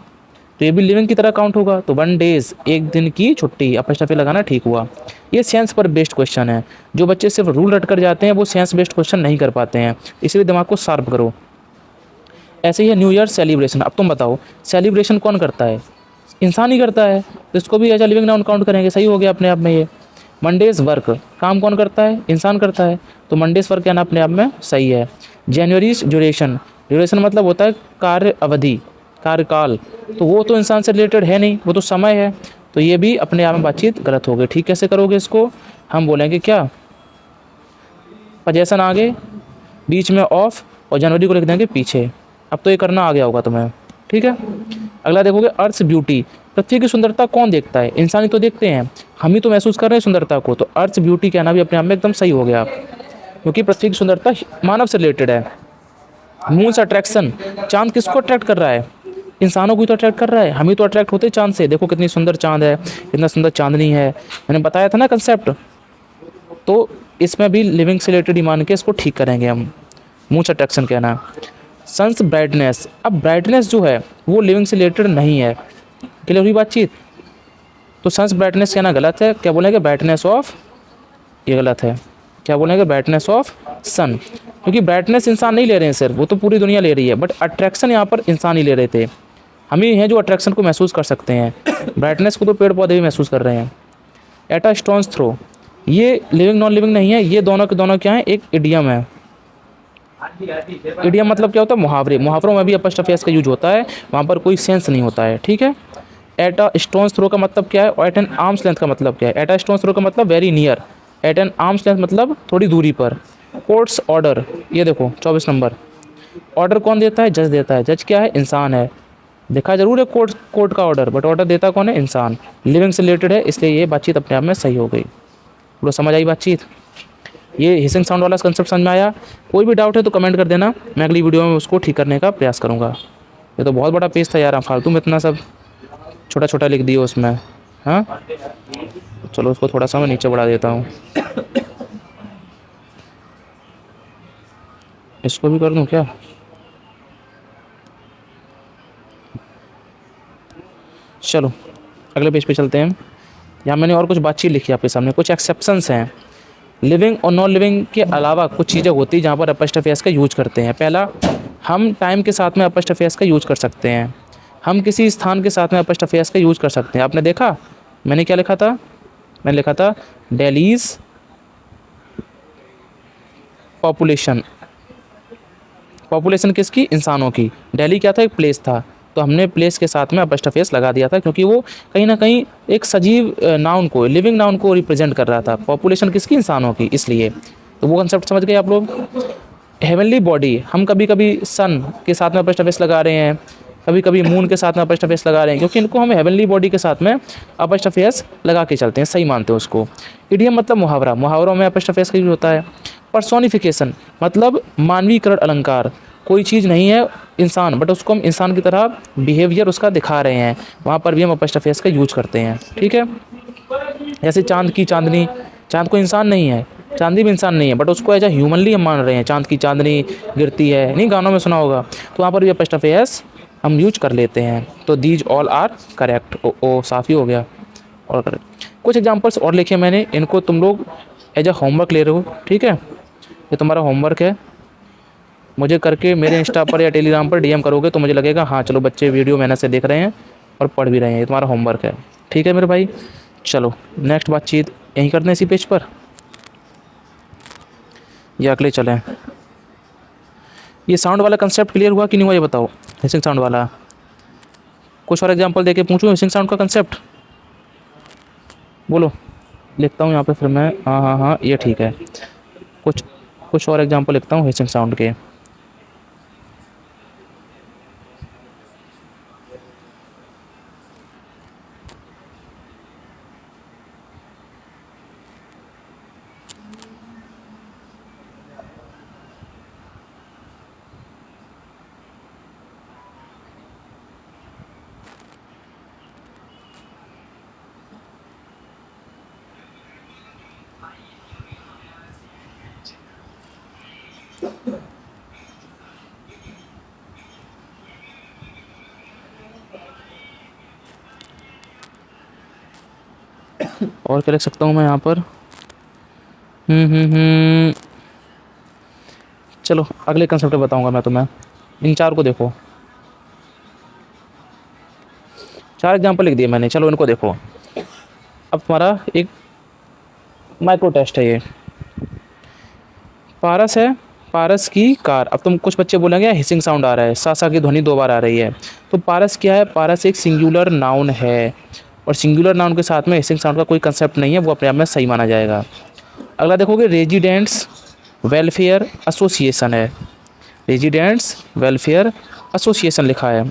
[SPEAKER 1] तो ये भी लिविंग की तरह काउंट होगा, तो 1 डेज, एक दिन की छुट्टी, अपस्ट्रफी लगाना ठीक हुआ। ये साइंस पर बेस्ड क्वेश्चन है, जो बच्चे सिर्फ रूल रट कर जाते हैं वो साइंस बेस्ड क्वेश्चन नहीं कर पाते हैं, इसलिए दिमाग को शार्प करो। ऐसे ही है न्यू ईयर सेलिब्रेशन, अब तुम बताओ सेलिब्रेशन कौन करता है, इंसान ही करता है, तो इसको भी as a living noun count करेंगे, सही हो गया अपने आप में ये। मंडेज वर्क, काम कौन करता है, इंसान करता है, तो मंडेज वर्क कहना अपने आप में सही है। जनवरीज ड्यूरेशन, ड्यूरेशन मतलब होता है कार्य अवधि, कार्यकाल, तो वो तो इंसान से रिलेटेड है नहीं, वो तो समय है, तो ये भी अपने आप में बातचीत गलत हो गई। ठीक कैसे करोगे इसको, हम बोलेंगे क्या, पजेशन आगे, बीच में ऑफ और जनवरी को लिख देंगे पीछे। अब तो ये करना आ गया होगा तुम्हें, ठीक है। अगला देखोगे अर्थ ब्यूटी, पृथ्वी की सुंदरता कौन देखता है? इंसान ही तो देखते हैं, हम ही तो महसूस कर रहे हैं सुंदरता को। तो अर्थ ब्यूटी कहना भी अपने आप में एकदम सही हो गया, क्योंकि पृथ्वी की सुंदरता मानव से रिलेटेड है। मून्स अट्रैक्शन, चांद किसको अट्रैक्ट कर रहा है? इंसानों को ही तो अट्रैक्ट कर रहा है, हम ही तो अट्रैक्ट होते हैं चांद से। देखो कितनी सुंदर चांद है, कितना सुंदर चांदनी है, मैंने बताया था ना कंसेप्ट। तो इसमें भी लिविंग से रिलेटेड ही मान के इसको ठीक करेंगे हम। मून्स अट्रैक्शन कहना। सन्स ब्राइटनेस, अब ब्राइटनेस जो है वो लिविंग से रिलेटेड नहीं है, क्लियर हुई बातचीत। तो सन्स ब्राइटनेस कहना गलत है, क्या बोलेंगे? ब्राइटनेस ऑफ, ये गलत है। क्या बोलेंगे? ब्राइटनेस ऑफ सन, क्योंकि ब्राइटनेस इंसान नहीं ले रहे हैं सिर्फ, वो तो पूरी दुनिया ले रही है, बट अट्रैक्शन यहाँ पर इंसान ही ले रहे थे। हम ही हैं जो अट्रैक्शन को महसूस कर सकते हैं, ब्राइटनेस को तो पेड़ पौधे भी महसूस कर रहे हैं। एट अ स्टोन्स थ्रो, ये लिविंग नॉन लिविंग नहीं है, ये दोनों के दोनों क्या है? एक इडियम है। इडियम मतलब क्या होता है? मुहावरे। मुहावरों में भी अपॉस्ट्रोफी एस का यूज होता है, वहाँ पर कोई सेंस नहीं होता है, ठीक है। एट अ स्टोन्स थ्रो का मतलब क्या है? और एट एन आर्म्स लेंथ का मतलब क्या है? एट अ स्टोन्स थ्रो का मतलब very near, at an arm's length मतलब थोड़ी दूरी पर। कोर्ट्स ऑर्डर, ये देखो 24 नंबर। ऑर्डर कौन देता है? जज देता है। जज क्या है? इंसान है। देखा जरूर है कोर्ट का ऑर्डर, बट ऑर्डर देता कौन है? इंसान। लिविंग से रिलेटेड है, इसलिए ये बातचीत अपने आप में सही हो गई। पूरा समझ आई बातचीत? ये हिसिंग साउंड वाला कंसेप्ट समझ में आया? कोई भी डाउट है तो कमेंट कर देना, मैं अगली वीडियो में उसको ठीक करने का प्रयास करूँगा। ये तो बहुत बड़ा पेज था यार, फालतू में इतना सब छोटा छोटा लिख दिया उसमें। हाँ चलो उसको थोड़ा सा मैं नीचे बढ़ा देता हूँ, इसको भी कर दूँ क्या? चलो अगले पेज पे चलते हैं। यहाँ मैंने और कुछ बातचीत लिखी है आपके सामने, कुछ एक्सेप्शंस हैं। लिविंग और नॉन लिविंग के अलावा कुछ चीज़ें होती हैं जहाँ पर अपॉस्ट्रोफी एस का यूज करते हैं। पहला, हम टाइम के साथ में अपॉस्ट्रोफी एस का यूज कर सकते हैं। हम किसी स्थान के साथ में अपॉस्ट्रोफी एस का यूज कर सकते हैं। आपने देखा मैंने क्या लिखा था? मैंने लिखा था दिल्लीज पॉपुलेशन। पॉपुलेशन किसकी? इंसानों की। दिल्ली क्या था? एक प्लेस था, तो हमने प्लेस के साथ में अपॉस्ट्रोफी एस लगा दिया था, क्योंकि वो कहीं ना कहीं एक सजीव नाउन को, लिविंग नाउन को रिप्रेजेंट कर रहा था। पॉपुलेशन किसकी? इंसानों की, इसलिए। तो वो कंसेप्ट समझ गए आप लोग। हेवनली बॉडी, हम कभी कभी सन के साथ में अपॉस्ट्रोफी एस लगा रहे हैं, कभी कभी मून के साथ में अपॉस्ट्रोफी एस लगा रहे हैं, क्योंकि इनको हम हेवनली बॉडी के साथ में अपॉस्ट्रोफी एस लगा के चलते हैं, सही मानते हैं उसको। इडियम मतलब मुहावरा, मुहावरों में अपॉस्ट्रोफी एस का यूज होता है। पर्सोनिफिकेशन मतलब मानवीकरण अलंकार, कोई चीज़ नहीं है इंसान, बट उसको हम इंसान की तरह बिहेवियर उसका दिखा रहे हैं, वहाँ पर भी हम अपॉस्ट्रोफी एस का यूज करते हैं, ठीक है। जैसे चांद की चांदनी, चांद को इंसान नहीं है, चांदनी भी इंसान नहीं है, बट उसको एज ए ह्यूमनली हम मान रहे हैं। चांद की चांदनी गिरती है, नहीं गानों में सुना होगा, तो वहाँ पर भी अपॉस्ट्रोफी एस हम यूज कर लेते हैं। तो दीज ऑल आर करेक्ट। ओ साफ़ ही हो गया, और करेक्ट। कुछ एग्जांपल्स और लिखे मैंने, इनको तुम लोग एज ए होमवर्क ले रहे हो, ठीक है। ये तुम्हारा होमवर्क है, मुझे करके मेरे इंस्टा पर या टेलीग्राम पर डीएम करोगे तो मुझे लगेगा हाँ चलो बच्चे वीडियो मेहनत से देख रहे हैं और पढ़ भी रहे हैं। ये तुम्हारा होमवर्क है, ठीक है मेरे भाई। चलो नेक्स्ट बातचीत यहीं करते हैं इसी पेज पर, या अगले चलें। ये साउंड वाला कंसेप्ट क्लियर हुआ कि नहीं हुआ ये बताओ? हिसिंग साउंड वाला कुछ और एग्जांपल देके पूछूं हिसिंग साउंड का कंसेप्ट, बोलो। लिखता हूँ यहाँ पे फिर मैं, हाँ ये ठीक है। कुछ और एग्जांपल लिखता हूँ हिसिंग साउंड के। और क्या लिख सकता हूँ मैं यहाँ पर? चलो अगले कंसेप्ट बताऊँगा मैं तुम्हें। इन चार को देखो, 4 एग्जांपल लिख दिए मैंने, चलो इनको देखो। अब तुम्हारा एक माइक्रो टेस्ट है ये। पारस है, पारस की कार। अब तुम कुछ बच्चे बोलेंगे हिसिंग साउंड आ रहा है, सा की ध्वनि 2 बार आ रही है। तो पारस क्या है? पारस एक सिंगुलर नाउन है, और सिंगुलर नाउन के साथ में हिसिंग साउंड का कोई कंसेप्ट नहीं है, वो अपने आप में सही माना जाएगा। अगला देखोगे रेजिडेंट्स वेलफेयर एसोसिएशन है, रेजिडेंट्स वेलफेयर एसोसिएशन लिखा है।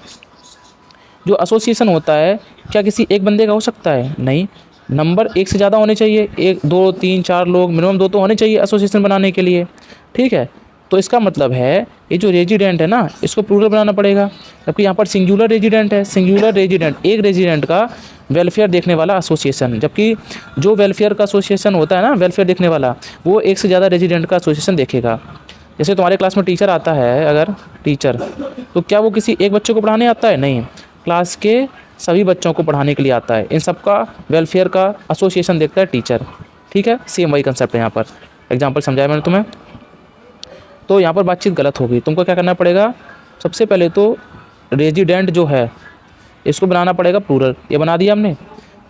[SPEAKER 1] जो एसोसिएशन होता है क्या किसी एक बंदे का हो सकता है? नहीं, नंबर एक से ज़्यादा होने चाहिए, एक दो तीन चार लोग, मिनिमम दो तो होने चाहिए एसोसिएशन बनाने के लिए, ठीक है। तो इसका मतलब है ये जो रेजिडेंट है ना, इसको प्लूरल बनाना पड़ेगा, जबकि यहाँ पर सिंगुलर रेजिडेंट है। सिंगुलर रेजिडेंट, एक रेजिडेंट का वेलफेयर देखने वाला एसोसिएशन, जबकि जो वेलफेयर का एसोसिएशन होता है ना, वेलफेयर देखने वाला, वो एक से ज़्यादा रेजिडेंट का एसोसिएशन देखेगा। जैसे तुम्हारे क्लास में टीचर आता है, अगर टीचर, तो क्या वो किसी एक बच्चे को पढ़ाने आता है? नहीं, क्लास के सभी बच्चों को पढ़ाने के लिए आता है। इन सब का वेलफेयर का एसोसिएशन देखता है टीचर, ठीक है। सेम वही कंसेप्ट है यहाँ पर, एग्जाम्पल समझाया मैंने तुम्हें। तो यहाँ पर बातचीत गलत होगी, तुमको क्या करना पड़ेगा? सबसे पहले तो रेजिडेंट जो है इसको बनाना पड़ेगा प्लूरल, ये बना दिया हमने।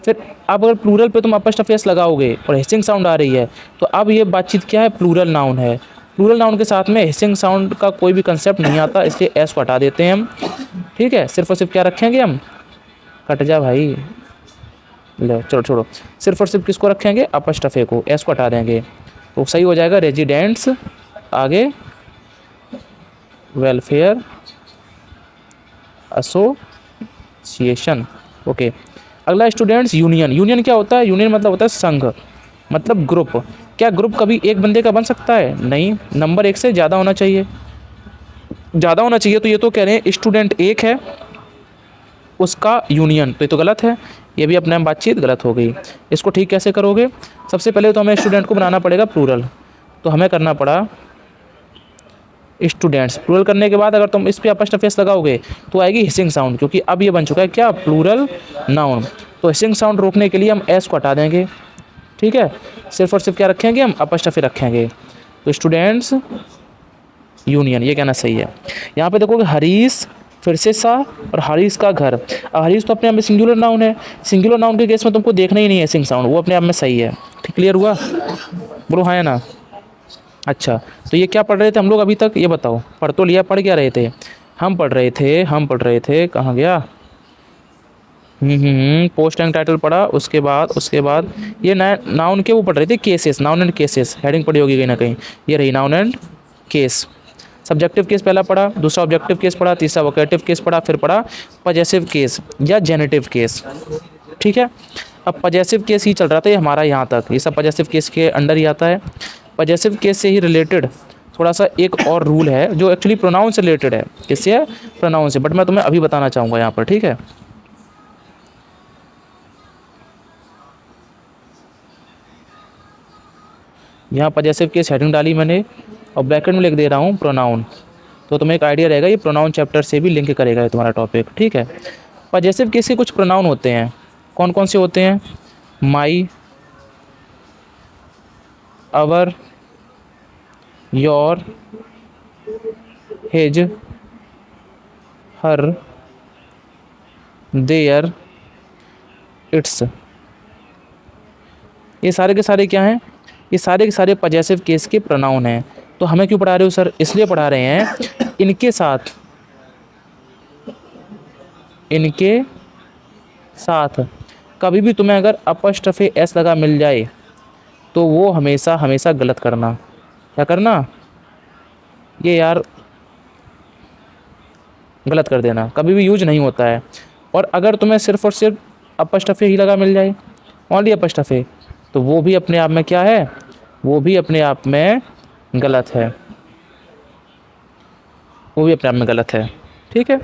[SPEAKER 1] फिर अब अगर प्लूरल पे तुम अपॉस्ट्रोफी एस लगाओगे और हिसिंग साउंड आ रही है, तो अब ये बातचीत क्या है? प्लूरल नाउन है। प्लूरल नाउन के साथ में हिसिंग साउंड का कोई भी कंसेप्ट नहीं आता, इसलिए एस को हटा देते हैं हम, ठीक है। सिर्फ और सिर्फ क्या रखेंगे हम? कट जा भाई, लो चलो छोड़ो, सिर्फ और सिर्फ किसको रखेंगे? अपॉस्ट्रोफी को, एस को हटा देंगे तो सही हो जाएगा रेजिडेंट्स, आगे वेलफेयर एसोसिएशन, ओके। अगला स्टूडेंट्स यूनियन। यूनियन क्या होता है? यूनियन मतलब होता है संघ, मतलब ग्रुप। क्या ग्रुप कभी एक बंदे का बन सकता है? नहीं, नंबर एक से ज़्यादा होना चाहिए, ज़्यादा होना चाहिए। तो ये तो कह रहे हैं स्टूडेंट एक है उसका यूनियन, तो ये तो गलत है, ये भी अपने में बातचीत गलत हो गई। इसको ठीक कैसे करोगे? सबसे पहले तो हमें स्टूडेंट को बनाना पड़ेगा प्लूरल, तो हमें करना पड़ा स्टूडेंट्स। प्लूरल करने के बाद अगर तुम इस पर अपॉस्ट्रोफी एस लगाओगे तो आएगी हिसिंग साउंड, क्योंकि अब ये बन चुका है क्या? Plural noun. तो हिसिंग साउंड रोकने के लिए हम एस को हटा देंगे, ठीक है। सिर्फ और सिर्फ क्या रखेंगे हम? अपॉस्ट्रोफी रखेंगे। तो स्टूडेंट्स यूनियन, ये कहना सही है। यहाँ पे देखोगे हरीश, फिर से सा, और हरीश का घर। अब हरीश तो अपने आप में सिंगुलर नाउन है, सिंगुलर नाउन के केस में तुमको देखना ही नहीं है हिसिंग साउंड, वो अपने आप में सही है, ठीक। क्लियर हुआ? बोलो हाँ या ना? अच्छा, तो ये क्या पढ़ रहे थे हम लोग अभी तक? ये बताओ, पढ़ तो लिया, पढ़ क्या रहे थे? हम पढ़ रहे थे कहाँ गया? पोस्ट एंड टाइटल पढ़ा, उसके बाद ये नाउन के वो पढ़ रहे थे, cases, noun and cases, heading पढ़ी होगी कहीं ना कहीं, ये रही noun and case. Subjective case पहला पढ़ा, दूसरा ऑब्जेक्टिव केस पढ़ा, तीसरा वोकेटिव केस पढ़ा, फिर पढ़ा पजेसिव केस या जेनेटिव केस, ठीक है। अब पजेसिव केस ही चल रहा था ये हमारा यहाँ तक, ये सब पजेसिव केस के अंडर ही आता है। पजेसिव केस से ही रिलेटेड थोड़ा सा एक और रूल है जो एक्चुअली प्रोनाउन से रिलेटेड है। किससे है? प्रोनाउन से, बट मैं तुम्हें अभी बताना चाहूँगा यहाँ पर, ठीक है। यहाँ पजेसिव केस हेडिंग डाली मैंने और ब्रैकेट में लिख दे रहा हूँ प्रोनाउन, तो तुम्हें एक आइडिया रहेगा, ये प्रोनाउन चैप्टर से भी लिंक करेगा ये तुम्हारा टॉपिक, ठीक है। पजेसिव केस के कुछ प्रोनाउन होते हैं, कौन कौन से होते हैं? My, our, your, his, her, their, its. ये सारे के सारे क्या हैं? ये सारे के सारे पजेसिव केस के प्रोनाउन हैं। तो हमें क्यों पढ़ा रहे हो सर? इसलिए पढ़ा रहे हैं इनके साथ कभी भी तुम्हें अगर अपॉस्ट्रोफी एस लगा मिल जाए तो वो हमेशा हमेशा गलत करना। क्या करना? ये यार गलत कर देना, कभी भी यूज नहीं होता है। और अगर तुम्हें सिर्फ और सिर्फ अपॉस्ट्रोफी ही लगा मिल जाए, ओनली अपॉस्ट्रोफी, तो वो भी अपने आप में क्या है? वो भी अपने आप में गलत है, वो भी अपने आप में गलत है, ठीक है।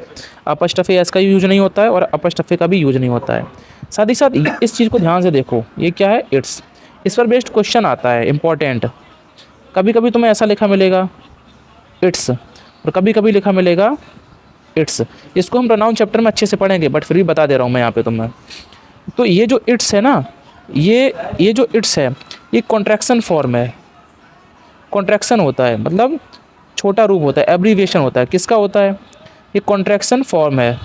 [SPEAKER 1] अपॉस्ट्रोफी एस का यूज नहीं होता है और अपॉस्ट्रोफी का भी यूज नहीं होता है। साथ ही साथ इस चीज़ को ध्यान से देखो, ये क्या है? इट्स। इस पर बेस्ड क्वेश्चन आता है इंपॉर्टेंट। कभी कभी तुम्हें ऐसा लिखा मिलेगा इट्स, और कभी कभी लिखा मिलेगा इट्स। इसको हम प्रोनाउन चैप्टर में अच्छे से पढ़ेंगे, बट फिर भी बता दे रहा हूँ मैं यहाँ पे तुम्हें। तो ये जो इट्स है ना, ये जो इट्स है, ये कॉन्ट्रैक्शन फॉर्म है। कॉन्ट्रैक्शन होता है मतलब छोटा रूप होता है, एब्रीविएशन होता है। किसका होता है? ये कॉन्ट्रैक्शन फॉर्म है।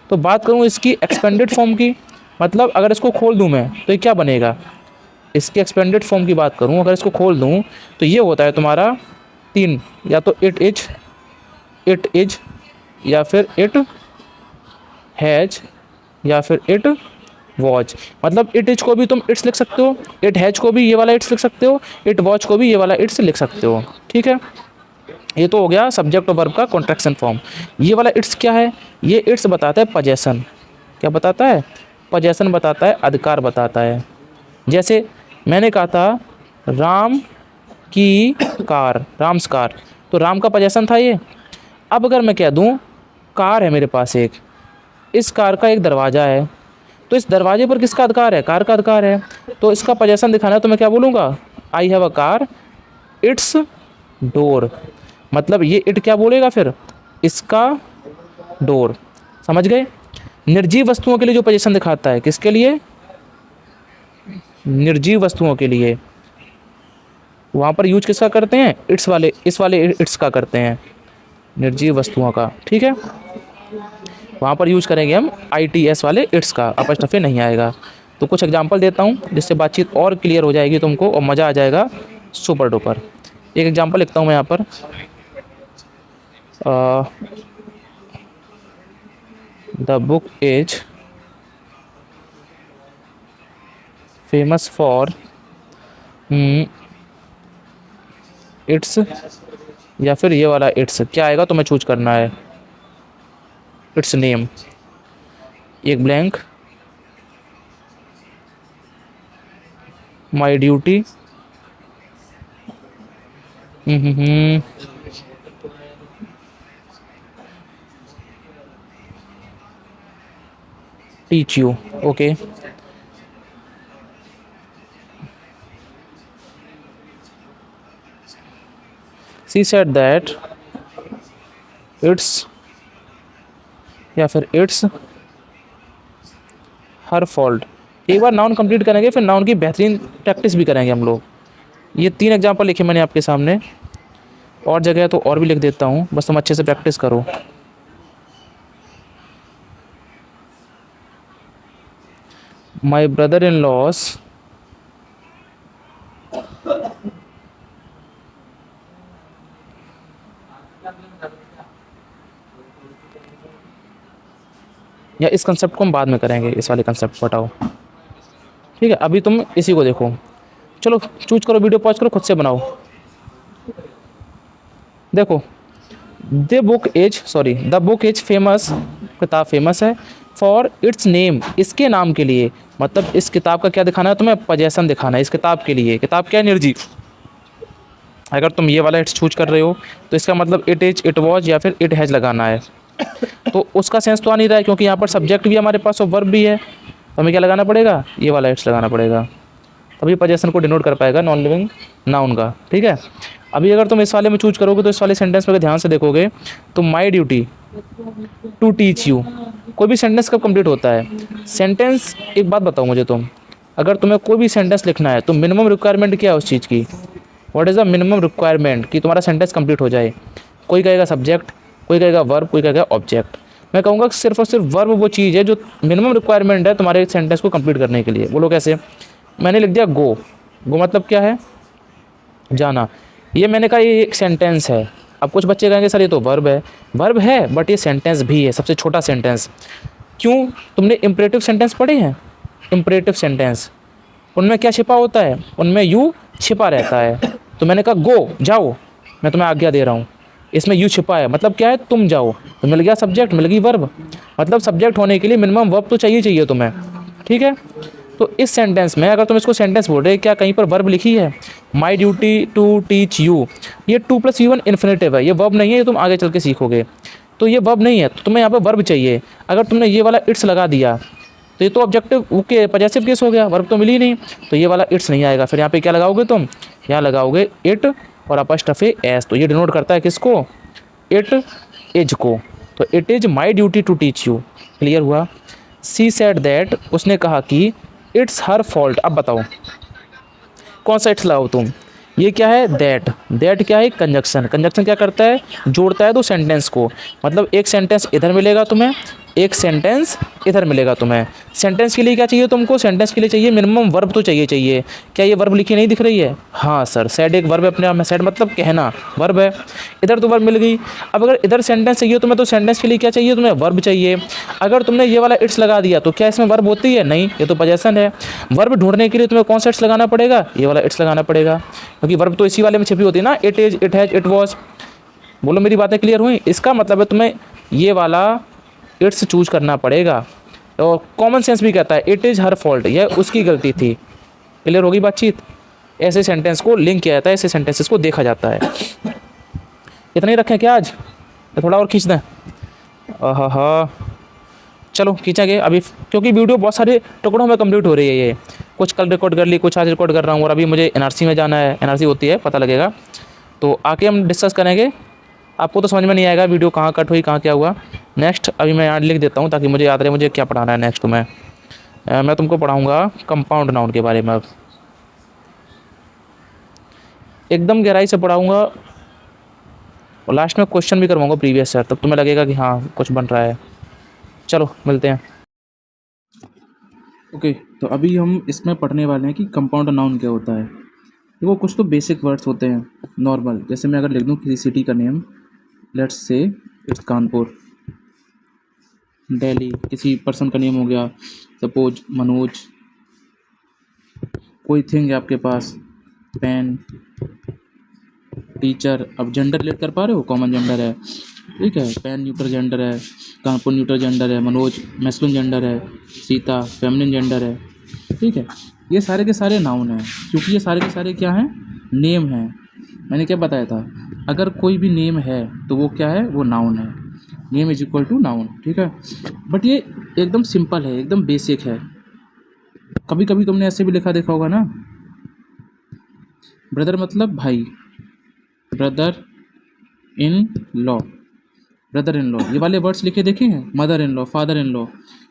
[SPEAKER 1] तो बात करूँ इसकी एक्सपेंडेड फॉर्म की, मतलब अगर इसको खोल दूँ मैं तो ये क्या बनेगा? इसके एक्सपेंडेड फॉर्म की बात करूँ, अगर इसको खोल दूँ तो ये होता है तुम्हारा 3, या तो इट इज, या फिर इट हैज, या फिर इट वॉच। मतलब इट इज को भी तुम इट्स लिख सकते हो, इट हैज को भी ये वाला इट्स लिख सकते हो, इट वॉच को भी ये वाला इट्स लिख सकते हो। ठीक है, ये तो हो गया सब्जेक्ट और वर्ब का कॉन्ट्रैक्शन फॉर्म। ये वाला इट्स क्या है? ये इट्स बताता है पोजेसन। क्या बताता है? पोजेसन बताता है, अधिकार बताता है। जैसे मैंने कहा था राम की कार, राम्स कार, तो राम का पोजेसन था ये। अब अगर मैं कह दूं कार है मेरे पास एक, इस कार का एक दरवाज़ा है, तो इस दरवाजे पर किसका अधिकार है? कार का अधिकार है। तो इसका पोजेसन दिखाना है तो मैं क्या बोलूँगा? I have a car, it's door. मतलब ये इट क्या बोलेगा फिर? इसका डोर। समझ गए? निर्जीव वस्तुओं के लिए जो पोजीशन दिखाता है, किसके लिए? निर्जीव वस्तुओं के लिए। वहाँ पर यूज किसका करते हैं? इट्स वाले, इस वाले इट्स का करते हैं, निर्जीव वस्तुओं का। ठीक है, वहाँ पर यूज करेंगे हम ITS वाले इट्स का, अपॉस्ट्रोफी नहीं आएगा। तो कुछ एग्जांपल देता हूँ जिससे बातचीत और क्लियर हो जाएगी तुमको और मज़ा आ जाएगा सुपर डुपर। एक एग्जांपल लिखता हूँ मैं यहाँ पर। The book is famous for its, या फिर ये वाला इट्स क्या आएगा तुम्हें चूज करना है, इट्स नेम, एक blank, my duty, teach you. Okay, she said that it's, या फिर इट्स हर फॉल्ट। एक बार नाउन कंप्लीट करेंगे, फिर नाउन की बेहतरीन प्रैक्टिस भी करेंगे हम लोग। ये 3 एग्जांपल लिखे मैंने आपके सामने, और जगह तो और भी लिख देता हूँ, बस तुम अच्छे से प्रैक्टिस करो। माई ब्रदर इन लॉस या इस कंसेप्ट को हम बाद में करेंगे, इस वाले कंसेप्ट को हटाओ। ठीक है, अभी तुम इसी को देखो। चलो चूज करो, वीडियो पॉज करो, खुद से बनाओ। देखो, द बुक इज फेमस, किताब फेमस है, फॉर इट्स नेम, इसके नाम के लिए। मतलब इस किताब का क्या दिखाना है तुम्हें? पोजेसन दिखाना है इस किताब के लिए। किताब क्या है? निर्जीव। अगर तुम ये वाला इट्स चूज कर रहे हो तो इसका मतलब इट इज, इट वॉज या फिर इट हैज़ लगाना है। तो उसका सेंस तो आ नहीं रहा है, क्योंकि यहाँ पर सब्जेक्ट भी हमारे पास और वर्ब भी है, तो हमें क्या लगाना पड़ेगा? ये वाला इट्स लगाना पड़ेगा, तभी पोजेसन को डिनोट कर पाएगा नॉन लिविंग नाउन का। ठीक है, अभी अगर तुम इस वाले में चूज करोगे तो इस वाले सेंटेंस में ध्यान से देखोगे तो my duty to teach you, कोई भी सेंटेंस कब कंप्लीट होता है? सेंटेंस, एक बात बताओ मुझे तुम, अगर तुम्हें कोई भी सेंटेंस लिखना है तो मिनिमम रिक्वायरमेंट क्या है उस चीज़ की? What is the minimum requirement कि तुम्हारा सेंटेंस कंप्लीट हो जाए? कोई कहेगा सब्जेक्ट, कोई कहेगा वर्ब, कोई कहेगा ऑब्जेक्ट। मैं कहूँगा सिर्फ और सिर्फ वर्ब वो चीज़ है जो मिनिमम रिक्वायरमेंट है तुम्हारे सेंटेंस को कंप्लीट करने के लिए। बोलो कैसे? मैंने लिख दिया गो, गो मतलब क्या है? जाना। ये मैंने कहा ये एक सेंटेंस है। अब कुछ बच्चे कहेंगे सर ये तो वर्ब है। वर्ब है बट ये सेंटेंस भी है, सबसे छोटा सेंटेंस। क्यों? तुमने इम्परेटिव सेंटेंस पढ़े हैं? इम्परेटिव सेंटेंस, उनमें क्या छिपा होता है? उनमें यू छिपा रहता है। तो मैंने कहा गो, जाओ, मैं तुम्हें आज्ञा दे रहा हूँ, इसमें यू छिपा है, मतलब क्या है? तुम जाओ। तो मिल गया सब्जेक्ट, मिल गई वर्ब। मतलब सब्जेक्ट होने के लिए मिनिमम वर्ब तो चाहिए तुम्हें। ठीक है, तो इस सेंटेंस में अगर तुम इसको सेंटेंस बोल रहे, क्या कहीं पर वर्ब लिखी है? My duty to teach you, ये 2+V1 इन्फिनेटिव है, ये वर्ब नहीं है, ये तुम आगे चल के सीखोगे। तो ये वर्ब नहीं है, तो तुम्हें यहाँ पर वर्ब चाहिए। अगर तुमने ये वाला इट्स लगा दिया तो ये तो ऑब्जेक्टिव ओके पॉजेसिव केस हो गया, वर्ब तो मिली नहीं, तो ये वाला इट्स नहीं आएगा। फिर यहाँ पे क्या लगाओगे तुम? यहाँ लगाओगे इट और अपॉस्ट्रोफी एस, तो ये डिनोट करता है किसको? इट इज को। तो it is my duty to teach you. Clear हुआ? सी सेड दैट, उसने कहा कि इट्स हर फॉल्ट। अब बताओ कौन सा इट्स लगाओ तुम? ये क्या है? दैट। दैट क्या है? कंजक्शन। कंजक्शन क्या करता है? जोड़ता है दो सेंटेंस को। मतलब एक सेंटेंस इधर मिलेगा तुम्हें, एक सेंटेंस इधर मिलेगा तुम्हें। सेंटेंस के लिए क्या चाहिए तुमको? सेंटेंस के लिए चाहिए मिनिमम वर्ब तो चाहिए। क्या ये वर्ब लिखी नहीं दिख रही है? हाँ सर, सेड एक वर्ब है अपने आप में। सेड मतलब कहना, वर्ब है। इधर तो वर्ब मिल गई। अब अगर इधर सेंटेंस चाहिए तुम्हें तो सेंटेंस के लिए क्या चाहिए तुम्हें? वर्ब चाहिए। अगर तुमने ये वाला इट्स लगा दिया तो क्या इसमें वर्ब होती है? नहीं, ये तो पोजेसन है। वर्ब ढूंढने के लिए तुम्हें कौन सा इट्स लगाना पड़ेगा? ये वाला इट्स लगाना पड़ेगा, क्योंकि वर्ब तो इसी वाले में छिपी होती है ना, it is, it has, it was. बोलो मेरी बातें क्लियर हुई? इसका मतलब है तुम्हें ये वाला इट्स चूज करना पड़ेगा। और कॉमन सेंस भी कहता है इट इज़ हर फॉल्ट, यह उसकी गलती थी। क्लियर होगी बातचीत? ऐसे सेंटेंस को लिंक किया जाता है, ऐसे सेंटेंसेस को देखा जाता है। इतना ही रखें क्या आज, या थोड़ा और खींच दें? हाँ, चलो खींचेंगे अभी, क्योंकि वीडियो बहुत सारे टुकड़ों में कंप्लीट हो रही है। ये कुछ कल रिकॉर्ड कर ली, कुछ आज रिकॉर्ड कर रहा हूँ, और अभी मुझे एनआरसी में जाना है। एनआरसी होती है, पता लगेगा, तो आके हम डिस्कस करेंगे। आपको तो समझ में नहीं आएगा वीडियो कहाँ कट हुई, कहाँ क्या हुआ। नेक्स्ट अभी मैं यहाँ लिख देता हूँ ताकि मुझे याद रहे मुझे क्या पढ़ाना है नेक्स्ट। मैं तुमको पढ़ाऊँगा कंपाउंड नाउन के बारे में। अब एकदम गहराई से पढ़ाऊँगा, और लास्ट में क्वेश्चन भी करवाऊँगा प्रीवियस सर, तब तुम्हें लगेगा कि हाँ कुछ बन रहा है। चलो मिलते हैं। ओके, तो अभी हम इसमें पढ़ने वाले हैं कि कंपाउंड नाउन क्या होता है। देखो कुछ तो बेसिक वर्ड्स होते हैं नॉर्मल, जैसे मैं अगर लिख दूँ किसी सिटी का name, let's say it's Kanpur. Delhi, किसी पर्सन का नेम हो गया, सपोज मनोज। कोई थिंग है आपके पास, पेन, टीचर। अब जेंडर रिलेट कर पा रहे हो, कॉमन जेंडर है, ठीक है। पेन न्यूट्रल जेंडर है, कानपुर न्यूट्रल जेंडर है, मनोज मैस्कुलिन जेंडर है, सीता फेमिनिन जेंडर है, ठीक है। ये सारे के सारे नाउन हैं, क्योंकि ये सारे के सारे क्या हैं? नेम हैं। मैंने क्या बताया था, अगर कोई भी नेम है तो वो क्या है? वो नाउन है। Name is equal to noun, ठीक है। बट ये एकदम सिंपल है, एकदम बेसिक है। कभी कभी तुमने ऐसे भी लिखा देखा होगा ना, ब्रदर मतलब भाई, brother in law, brother in law, ये वाले वर्ड्स लिखे देखे हैं। Mother in law, father in law,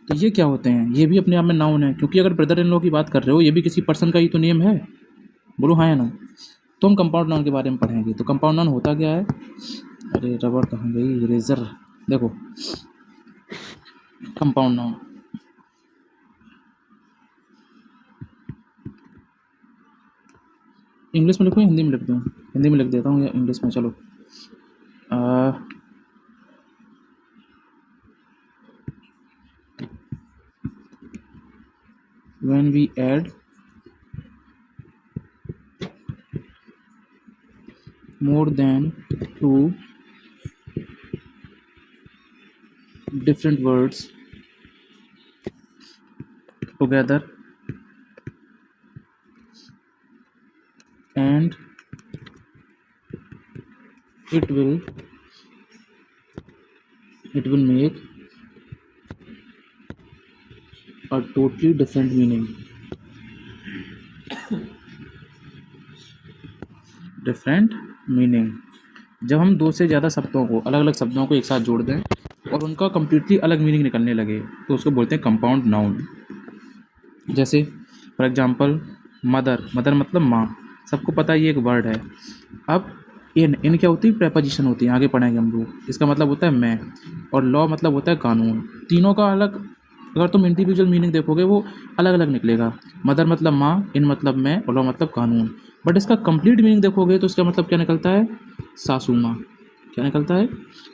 [SPEAKER 1] तो ये क्या होते हैं? ये भी अपने आप में नाउन है, क्योंकि अगर ब्रदर इन लॉ की बात कर रहे हो, ये भी किसी पर्सन का ही तो नेम है। बोलो हाँ या ना? तो हम कंपाउंड नाउन के बारे में पढ़ेंगे। तो कंपाउंड नाउन होता क्या है? अरे रबड़ कहाँ गई, इरेजर। देखो कंपाउंड नाउन, इंग्लिश में लिखूँ हिंदी में लिख दूँ? हिंदी में लिख देता हूँ या इंग्लिश में, चलो। when we add more than two different words together and it will make a totally different meaning. Different meaning, जब हम दो से ज़्यादा शब्दों को, अलग अलग शब्दों को एक साथ जोड़ दें और उनका कम्प्लीटली अलग मीनिंग निकलने लगे, तो उसको बोलते हैं कंपाउंड नाउन। जैसे फॉर एग्जांपल मदर, मदर मतलब माँ, सबको पता है ये एक वर्ड है। अब इन क्या होती है? प्रेपोजिशन होती है, आगे पढ़ेंगे हम लोग। इसका मतलब होता है मैं, और लॉ मतलब होता है कानून। तीनों का अलग, अगर तुम इंडिविजुअल मीनिंग देखोगे वो अलग अलग निकलेगा। मदर मतलब माँ, इन मतलब मैं, और लॉ मतलब कानून। बट इसका कंप्लीट मीनिंग देखोगे तो इसका मतलब क्या निकलता है? सासू माँ। क्या निकलता है?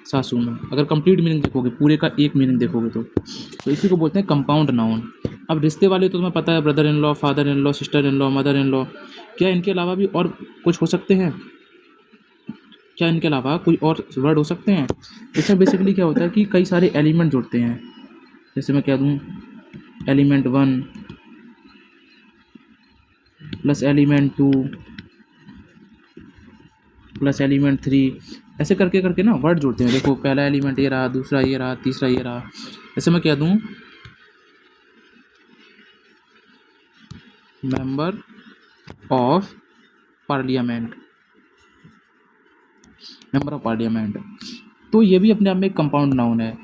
[SPEAKER 1] सासू माँ। अगर कंप्लीट मीनिंग देखोगे, पूरे का एक मीनिंग देखोगे तो इसी को बोलते हैं कंपाउंड नाउन। अब रिश्ते वाले तो तुम्हें पता है, brother in law, father in law, sister in law, mother in law. क्या इनके अलावा भी और कुछ हो सकते हैं? क्या इनके अलावा कोई और वर्ड हो सकते हैं? इसमें बेसिकली क्या होता है कि कई सारे एलिमेंट जुड़ते हैं। जैसे मैं कह दूँ element 1 plus element 2 plus element 3, ऐसे करके करके ना वर्ड जुड़ते हैं। देखो पहला एलिमेंट ये रहा, दूसरा ये रहा, तीसरा ये रहा। जैसे मैं कह दूँ member of parliament, member of parliament, तो ये भी अपने आप में एक कंपाउंड नाउन है,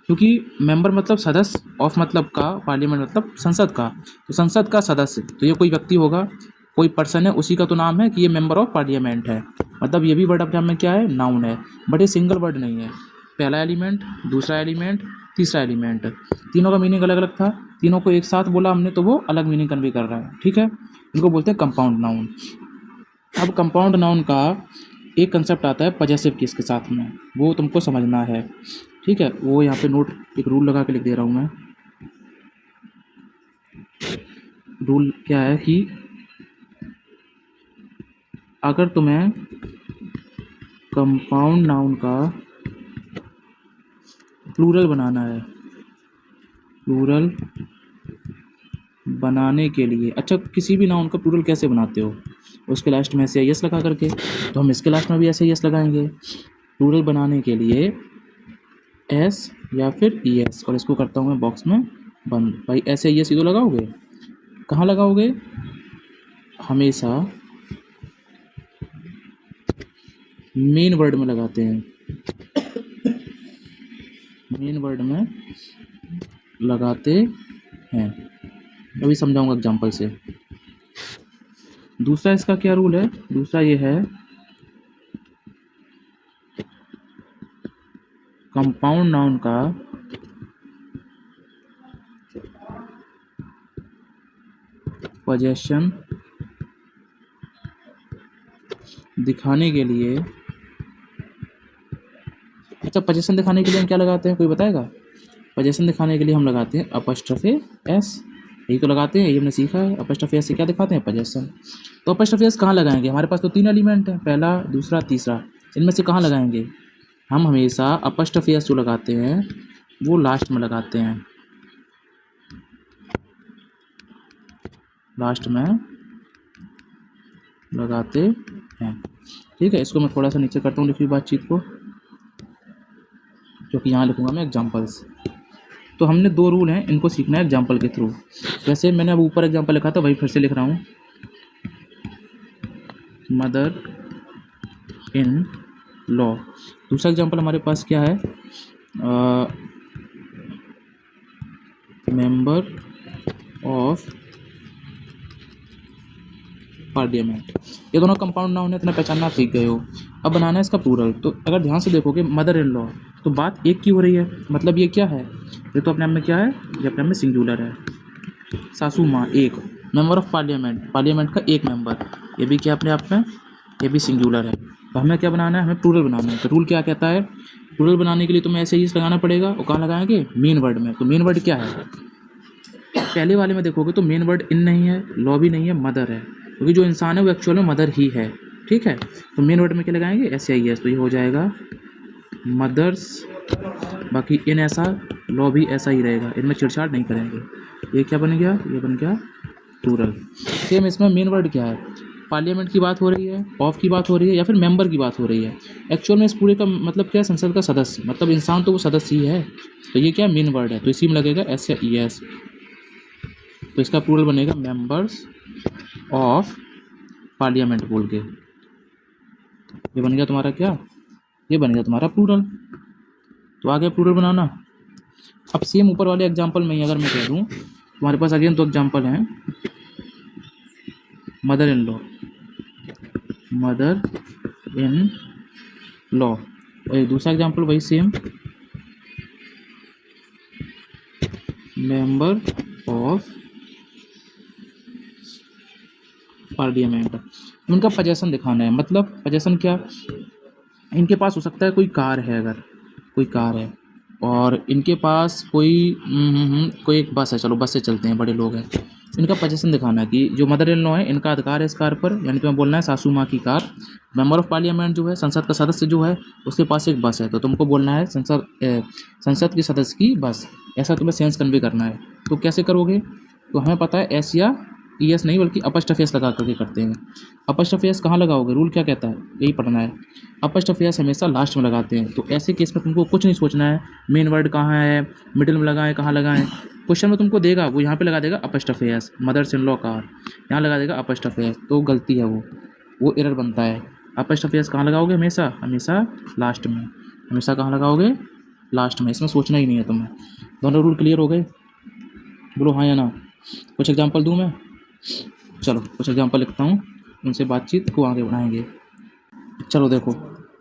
[SPEAKER 1] क्योंकि मेंबर मतलब सदस्य, ऑफ मतलब का, पार्लियामेंट मतलब संसद का। तो संसद का सदस्य, तो ये कोई व्यक्ति होगा, कोई पर्सन है, उसी का तो नाम है कि ये मेंबर ऑफ पार्लियामेंट है। मतलब ये भी वर्ड अपने आप में क्या है? नाउन है। बट ये सिंगल वर्ड नहीं है। पहला एलिमेंट, दूसरा एलिमेंट, तीसरा एलिमेंट, तीनों का मीनिंग अलग अलग था। तीनों को एक साथ बोला हमने तो वो अलग मीनिंग कन्वे कर रहा है, ठीक है। इनको बोलते हैं कंपाउंड नाउन। अब कंपाउंड नाउन का एक कंसेप्ट आता है पजेसिव केस के साथ में, वो तुमको समझना है, ठीक है, वो यहाँ पे नोट एक रूल लगा के लिख दे रहा हूँ मैं। रूल क्या है कि अगर तुम्हें कंपाउंड नाउन का प्लूरल बनाना है, प्लूरल बनाने के लिए, अच्छा किसी भी नाउन का प्लूरल कैसे बनाते हो, उसके लास्ट में ऐसे एस लगा करके, तो हम इसके लास्ट में भी ऐसे एस लगाएंगे। प्लूरल बनाने के लिए एस या फिर ई एस, और इसको करता हूँ मैं बॉक्स में बंद। भाई ऐसे एस ये तो लगाओगे, कहाँ लगाओगे, हमेशा मेन वर्ड में लगाते हैं, मेन वर्ड में लगाते हैं। अभी समझाऊंगा एग्जांपल से। दूसरा इसका क्या रूल है, दूसरा ये है कंपाउंड नाउन का पोजेशन दिखाने के लिए, अच्छा पोजेशन दिखाने के लिए हम क्या लगाते हैं, कोई बताएगा? पोजेशन दिखाने के लिए हम लगाते हैं अपस्ट्रफे एस, यही तो लगाते हैं, ये हमने सीखा है। अपस्ट्रफे एस से क्या दिखाते हैं, पोजेशन। तो अपस्ट्रफे एस कहाँ लगाएंगे, हमारे पास तो 3 एलिमेंट हैं, पहला दूसरा तीसरा, इनमें से कहाँ लगाएंगे? हम हमेशा अपस्ट्रफे एस जो लगाते हैं वो लास्ट में लगाते हैं, लास्ट में लगाते हैं। ठीक है, इसको मैं थोड़ा सा नीचे करता हूँ लिखी बातचीत को, क्योंकि यहाँ लिखूँगा मैं एग्जाम्पल्स। तो हमने 2 रूल हैं, इनको सीखना है एग्जाम्पल के थ्रू। जैसे मैंने अब ऊपर एग्जाम्पल लिखा था, वही फिर से लिख रहा हूँ। Mother in law. दूसरा एग्जाम्पल हमारे पास क्या है, मेंबर ऑफ पार्लियामेंट। ये दोनों कंपाउंड नाउन है, इतना पहचानना आप सीख गए हो। अब बनाना है इसका प्लूरल। तो अगर ध्यान से देखोगे मदर इन लॉ, तो बात एक की हो रही है, मतलब ये क्या है, ये तो अपने आप में क्या है, ये अपने आप में सिंगुलर है। सासू माँ एक, मेंबर ऑफ पार्लियामेंट, पार्लियामेंट का एक मेंबर, ये भी क्या अपने आप में, ये भी सिंगुलर है। तो हमें क्या बनाना है, हमें प्लूरल बनाना है। तो रूल क्या कहता है, प्लूरल बनाने के लिए तुम्हें ऐसे ही लगाना पड़ेगा, और कहाँ लगाएंगे, मेन वर्ड में। तो मेन वर्ड क्या है, पहले वाले में देखोगे तो मेन वर्ड इन नहीं है, लॉ भी नहीं है, मदर है, क्योंकि जो इंसान है वो एक्चुअल में मदर ही है। ठीक है, तो मेन वर्ड में क्या लगाएंगे, एस आई एस, तो ये हो जाएगा मदर्स। बाकी इन ऐसा, लॉ भी ऐसा ही रहेगा, इनमें छेड़छाड़ नहीं करेंगे। ये क्या बन गया, ये बन गया प्लूरल। सेम इसमें मेन वर्ड क्या है, पार्लियामेंट की बात हो रही है, ऑफ की बात हो रही है, या फिर मेंबर की बात हो रही है। एक्चुअल में इस पूरे का मतलब क्या है, संसद का सदस्य, मतलब इंसान तो वो सदस्य ही है। तो ये क्या मेन वर्ड है, तो इसी में लगेगा एस या ई एस। तो इसका प्लूरल बनेगा मेंबर्स ऑफ पार्लियामेंट बोल के। ये बन गया तुम्हारा क्या, ये बन गया तुम्हारा प्लूरल। तो आगे प्लूरल बनाना। अब सेम ऊपर वाले एग्जांपल में ही अगर मैं कह दूं, तुम्हारे पास अगेन 2 एग्जांपल हैं, mother in law, mother in law, और एक दूसरा एग्जांपल वही सेम, मेंबर ऑफ पार्लियामेंट। इनका पोजेशन दिखाना है, मतलब पोजेशन क्या, इनके पास हो सकता है कोई कार है, अगर कोई कार है, और इनके पास कोई एक बस है, चलो बस से चलते हैं, बड़े लोग हैं। इनका पोजीशन दिखाना है कि जो मदर इन लॉ है इनका अधिकार है इस कार पर, यानी तुम्हें बोलना है सासू माँ की कार। मेंबर ऑफ पार्लियामेंट जो है, संसद का सदस्य जो है, उसके पास एक बस है, तो तुमको बोलना है संसद के सदस्य की बस, ऐसा तुम्हें सेंस कन्वे करना है। तो कैसे करोगे, तो हमें पता है एस या ई एस नहीं बल्कि अपस्ट्रॉफी एस लगा करके करते हैं। अपस्ट्रॉफी एस कहाँ लगाओगे, रूल क्या कहता है, यही पढ़ना है। अपस्ट्रॉफी एस हमेशा लास्ट में लगाते हैं। तो ऐसे केस में तुमको कुछ नहीं सोचना है, मेन वर्ड कहाँ है, मिडिल में लगाएं, कहाँ लगाएं, क्वेश्चन में तुमको देगा, वो यहाँ पे लगा देगा अपस्ट्रॉफी एस, मदर्स इन लॉ कार, यहाँ लगा देगा अपस्ट्रॉफी एस, तो गलती है, वो एरर बनता है। अपस्ट्रॉफी एस कहाँ लगाओगे, हमेशा हमेशा लास्ट में, हमेशा कहाँ लगाओगे, लास्ट में, इसमें सोचना ही नहीं है तुम्हें। दोनों रूल क्लियर हो गए, बोलो हाँ या ना। कुछ एग्जांपल दूँ मैं, चलो कुछ एग्जांपल लिखता हूँ, उनसे बातचीत को आगे बढ़ाएंगे। चलो देखो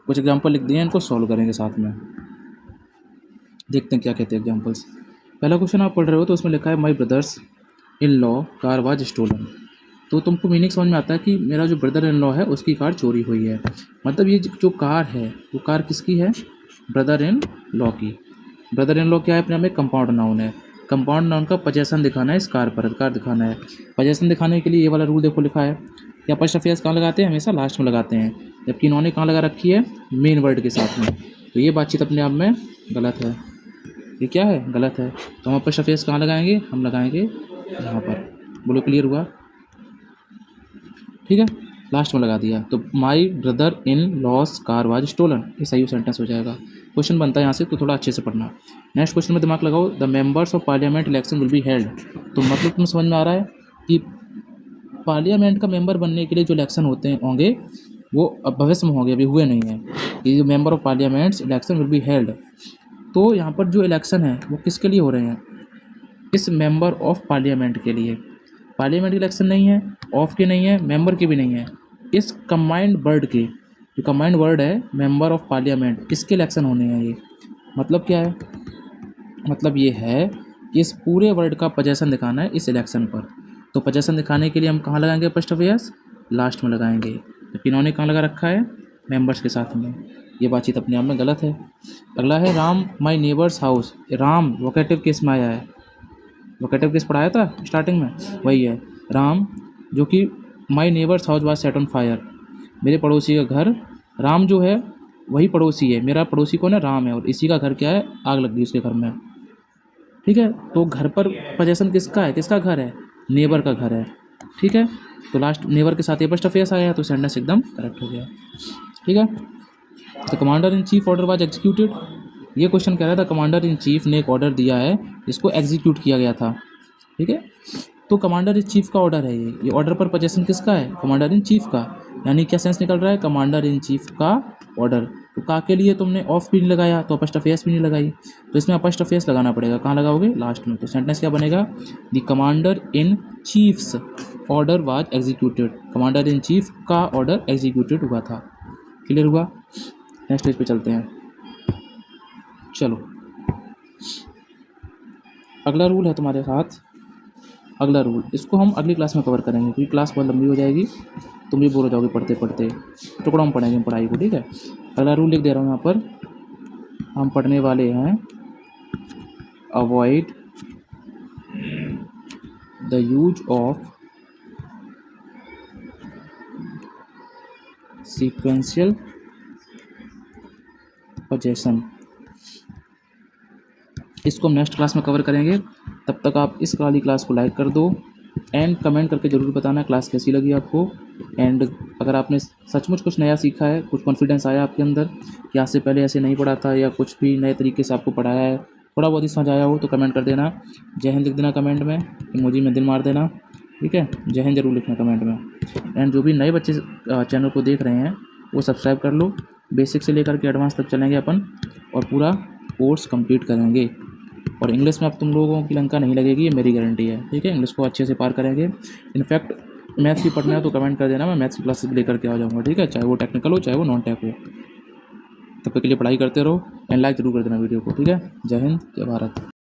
[SPEAKER 1] कुछ एग्जांपल लिख दिए, इनको सॉल्व करेंगे साथ में, देखते हैं क्या कहते हैं एग्जांपल्स। पहला क्वेश्चन आप पढ़ रहे हो तो उसमें लिखा है my brothers in law car was stolen. तो तुमको मीनिंग समझ में आता है कि मेरा जो ब्रदर इन लॉ है उसकी कार चोरी हुई है, मतलब ये जो कार है वो कार किसकी है, ब्रदर इन लॉ की। ब्रदर इन लॉ क्या है अपने आप में, कंपाउंड नाउन है। कंपाउंड नाउन का पोजेसन दिखाना है, इस कार पर अधिकार दिखाना है। पोजेसन दिखाने के लिए ये वाला रूल देखो लिखा है कि अपॉस्ट्रोफी एस कहाँ लगाते हैं, हमेशा लास्ट में लगाते हैं, जबकि इन्होंने कहाँ लगा रखी है, मेन वर्ड के साथ में। तो ये बातचीत अपने आप में गलत है, ये क्या है, गलत है। तो हम अपॉस्ट्रोफी एस कहाँ लगाएंगे, हम लगाएंगे यहाँ पर। बोलो क्लियर हुआ, ठीक है, लास्ट में लगा दिया। तो my brother in law's car was stolen, ये सही सेंटेंस हो जाएगा। क्वेश्चन बनता है यहाँ से, तो थोड़ा अच्छे से पढ़ना। नेक्स्ट क्वेश्चन में दिमाग लगाओ, the members of parliament election will be held. तो मतलब तुम्हें समझ में आ रहा है कि पार्लियामेंट का मेंबर बनने के लिए जो इलेक्शन होंगे वो अब भविष्य में होंगे, अभी हुए नहीं है। ये जो member of parliaments election will be held, तो यहाँ पर जो इलेक्शन है वो किसके लिए हो रहे हैं, इस मेंबर ऑफ पार्लियामेंट के लिए। पार्लियामेंट इलेक्शन नहीं है, ऑफ के नहीं है, मेंबर के भी नहीं है, इस कंबाइंड वर्ड के, जो कंबाइंड वर्ड है मेंबर ऑफ पार्लियामेंट, इसके इलेक्शन होने हैं ये। मतलब क्या है, मतलब ये है कि इस पूरे वर्ड का पोजेसन दिखाना है इस इलेक्शन पर। तो पोजेसन दिखाने के लिए हम कहाँ लगाएंगे अपॉस्ट्रोफी एस, लास्ट में लगाएंगे। तो इन्होंने कहाँ लगा रखा है, मेंबर्स के साथ में। ये बातचीत अपने आप में गलत है। अगला है राम माई neighbours house. Ram vocative case में आया है, वोकेटिव केस पढ़ाया था स्टार्टिंग में, वही है राम, जो कि माई neighbours house was set on fire, मेरे पड़ोसी का घर, राम जो है वही पड़ोसी है, मेरा पड़ोसी कौन है, राम है, और इसी का घर क्या है, आग लग गई उसके घर में, ठीक है। तो घर पर पोजेसन किसका है, किसका घर है, नेबर का घर है, ठीक है। तो लास्ट नेबर के साथ अपॉस्ट्रोफी एस आया, तो सेंटेंस एकदम करेक्ट हो गया, ठीक है। तो commander in chief order was executed, ये क्वेश्चन कह रहा था कमांडर इन चीफ ने एक ऑर्डर दिया है जिसको एग्जीक्यूट किया गया था, ठीक है। तो कमांडर इन चीफ का ऑर्डर है ये ऑर्डर पर पोजेसन किसका है, कमांडर इन चीफ का, यानी क्या सेंस निकल रहा है, कमांडर इन चीफ का ऑर्डर। तो का के लिए तुमने ऑफ भी नहीं लगाया, तो अपॉस्ट्रोफी एस भी नहीं लगाई, तो इसमें अपॉस्ट्रोफी एस लगाना पड़ेगा। कहाँ लगाओगे, लास्ट में। तो सेंटेंस क्या बनेगा, the commander in chiefs order was executed, commander in chief का ऑर्डर एग्जीक्यूटेड हुआ था। क्लियर हुआ। नेक्स्ट पेज पे चलते हैं, चलो। अगला रूल है तुम्हारे साथ, अगला रूल, इसको हम अगली क्लास में कवर करेंगे क्योंकि क्लास बहुत लंबी हो जाएगी, तुम भी बोर हो जाओगे पढ़ते पढ़ते, टुकड़ा में पढ़ेंगे पढ़ाई को, ठीक है। अगला रूल लिख दे रहा हूँ यहाँ पर, हम पढ़ने वाले हैं avoid the use of sequential possession. इसको हम नेक्स्ट क्लास में कवर करेंगे, तब तक आप इस वाली क्लास को लाइक कर दो एंड कमेंट करके ज़रूर बताना क्लास कैसी लगी आपको। एंड अगर आपने सचमुच कुछ नया सीखा है, कुछ कॉन्फिडेंस आया आपके अंदर कि आज से पहले ऐसे नहीं पढ़ा था, या कुछ भी नए तरीके से आपको पढ़ाया है, थोड़ा बहुत ही समझ आया हो, तो कमेंट कर देना। जय हिंद लिख देना कमेंट में, इमोजी में दिल मार देना, ठीक है। जय हिंद जरूर लिखना कमेंट में। एंड जो भी नए बच्चे चैनल को देख रहे हैं वो सब्सक्राइब कर लो, बेसिक से लेकर के एडवांस तक चलेंगे अपन, और पूरा कोर्स कंप्लीट करेंगे। और इंग्लिश में अब तुम लोगों की लंका नहीं लगेगी, ये मेरी गारंटी है, ठीक है। इंग्लिश को अच्छे से पार करेंगे। इनफैक्ट मैथ्स भी पढ़ना है तो कमेंट कर देना, मैं मैथ्स की क्लासेस लेकर के आ जाऊँगा, ठीक है, चाहे वो टेक्निकल हो चाहे वो नॉन टेक हो। तब तक के लिए पढ़ाई करते रहो एंड लाइक जरूर कर देना वीडियो को, ठीक है। जय हिंद, जय भारत।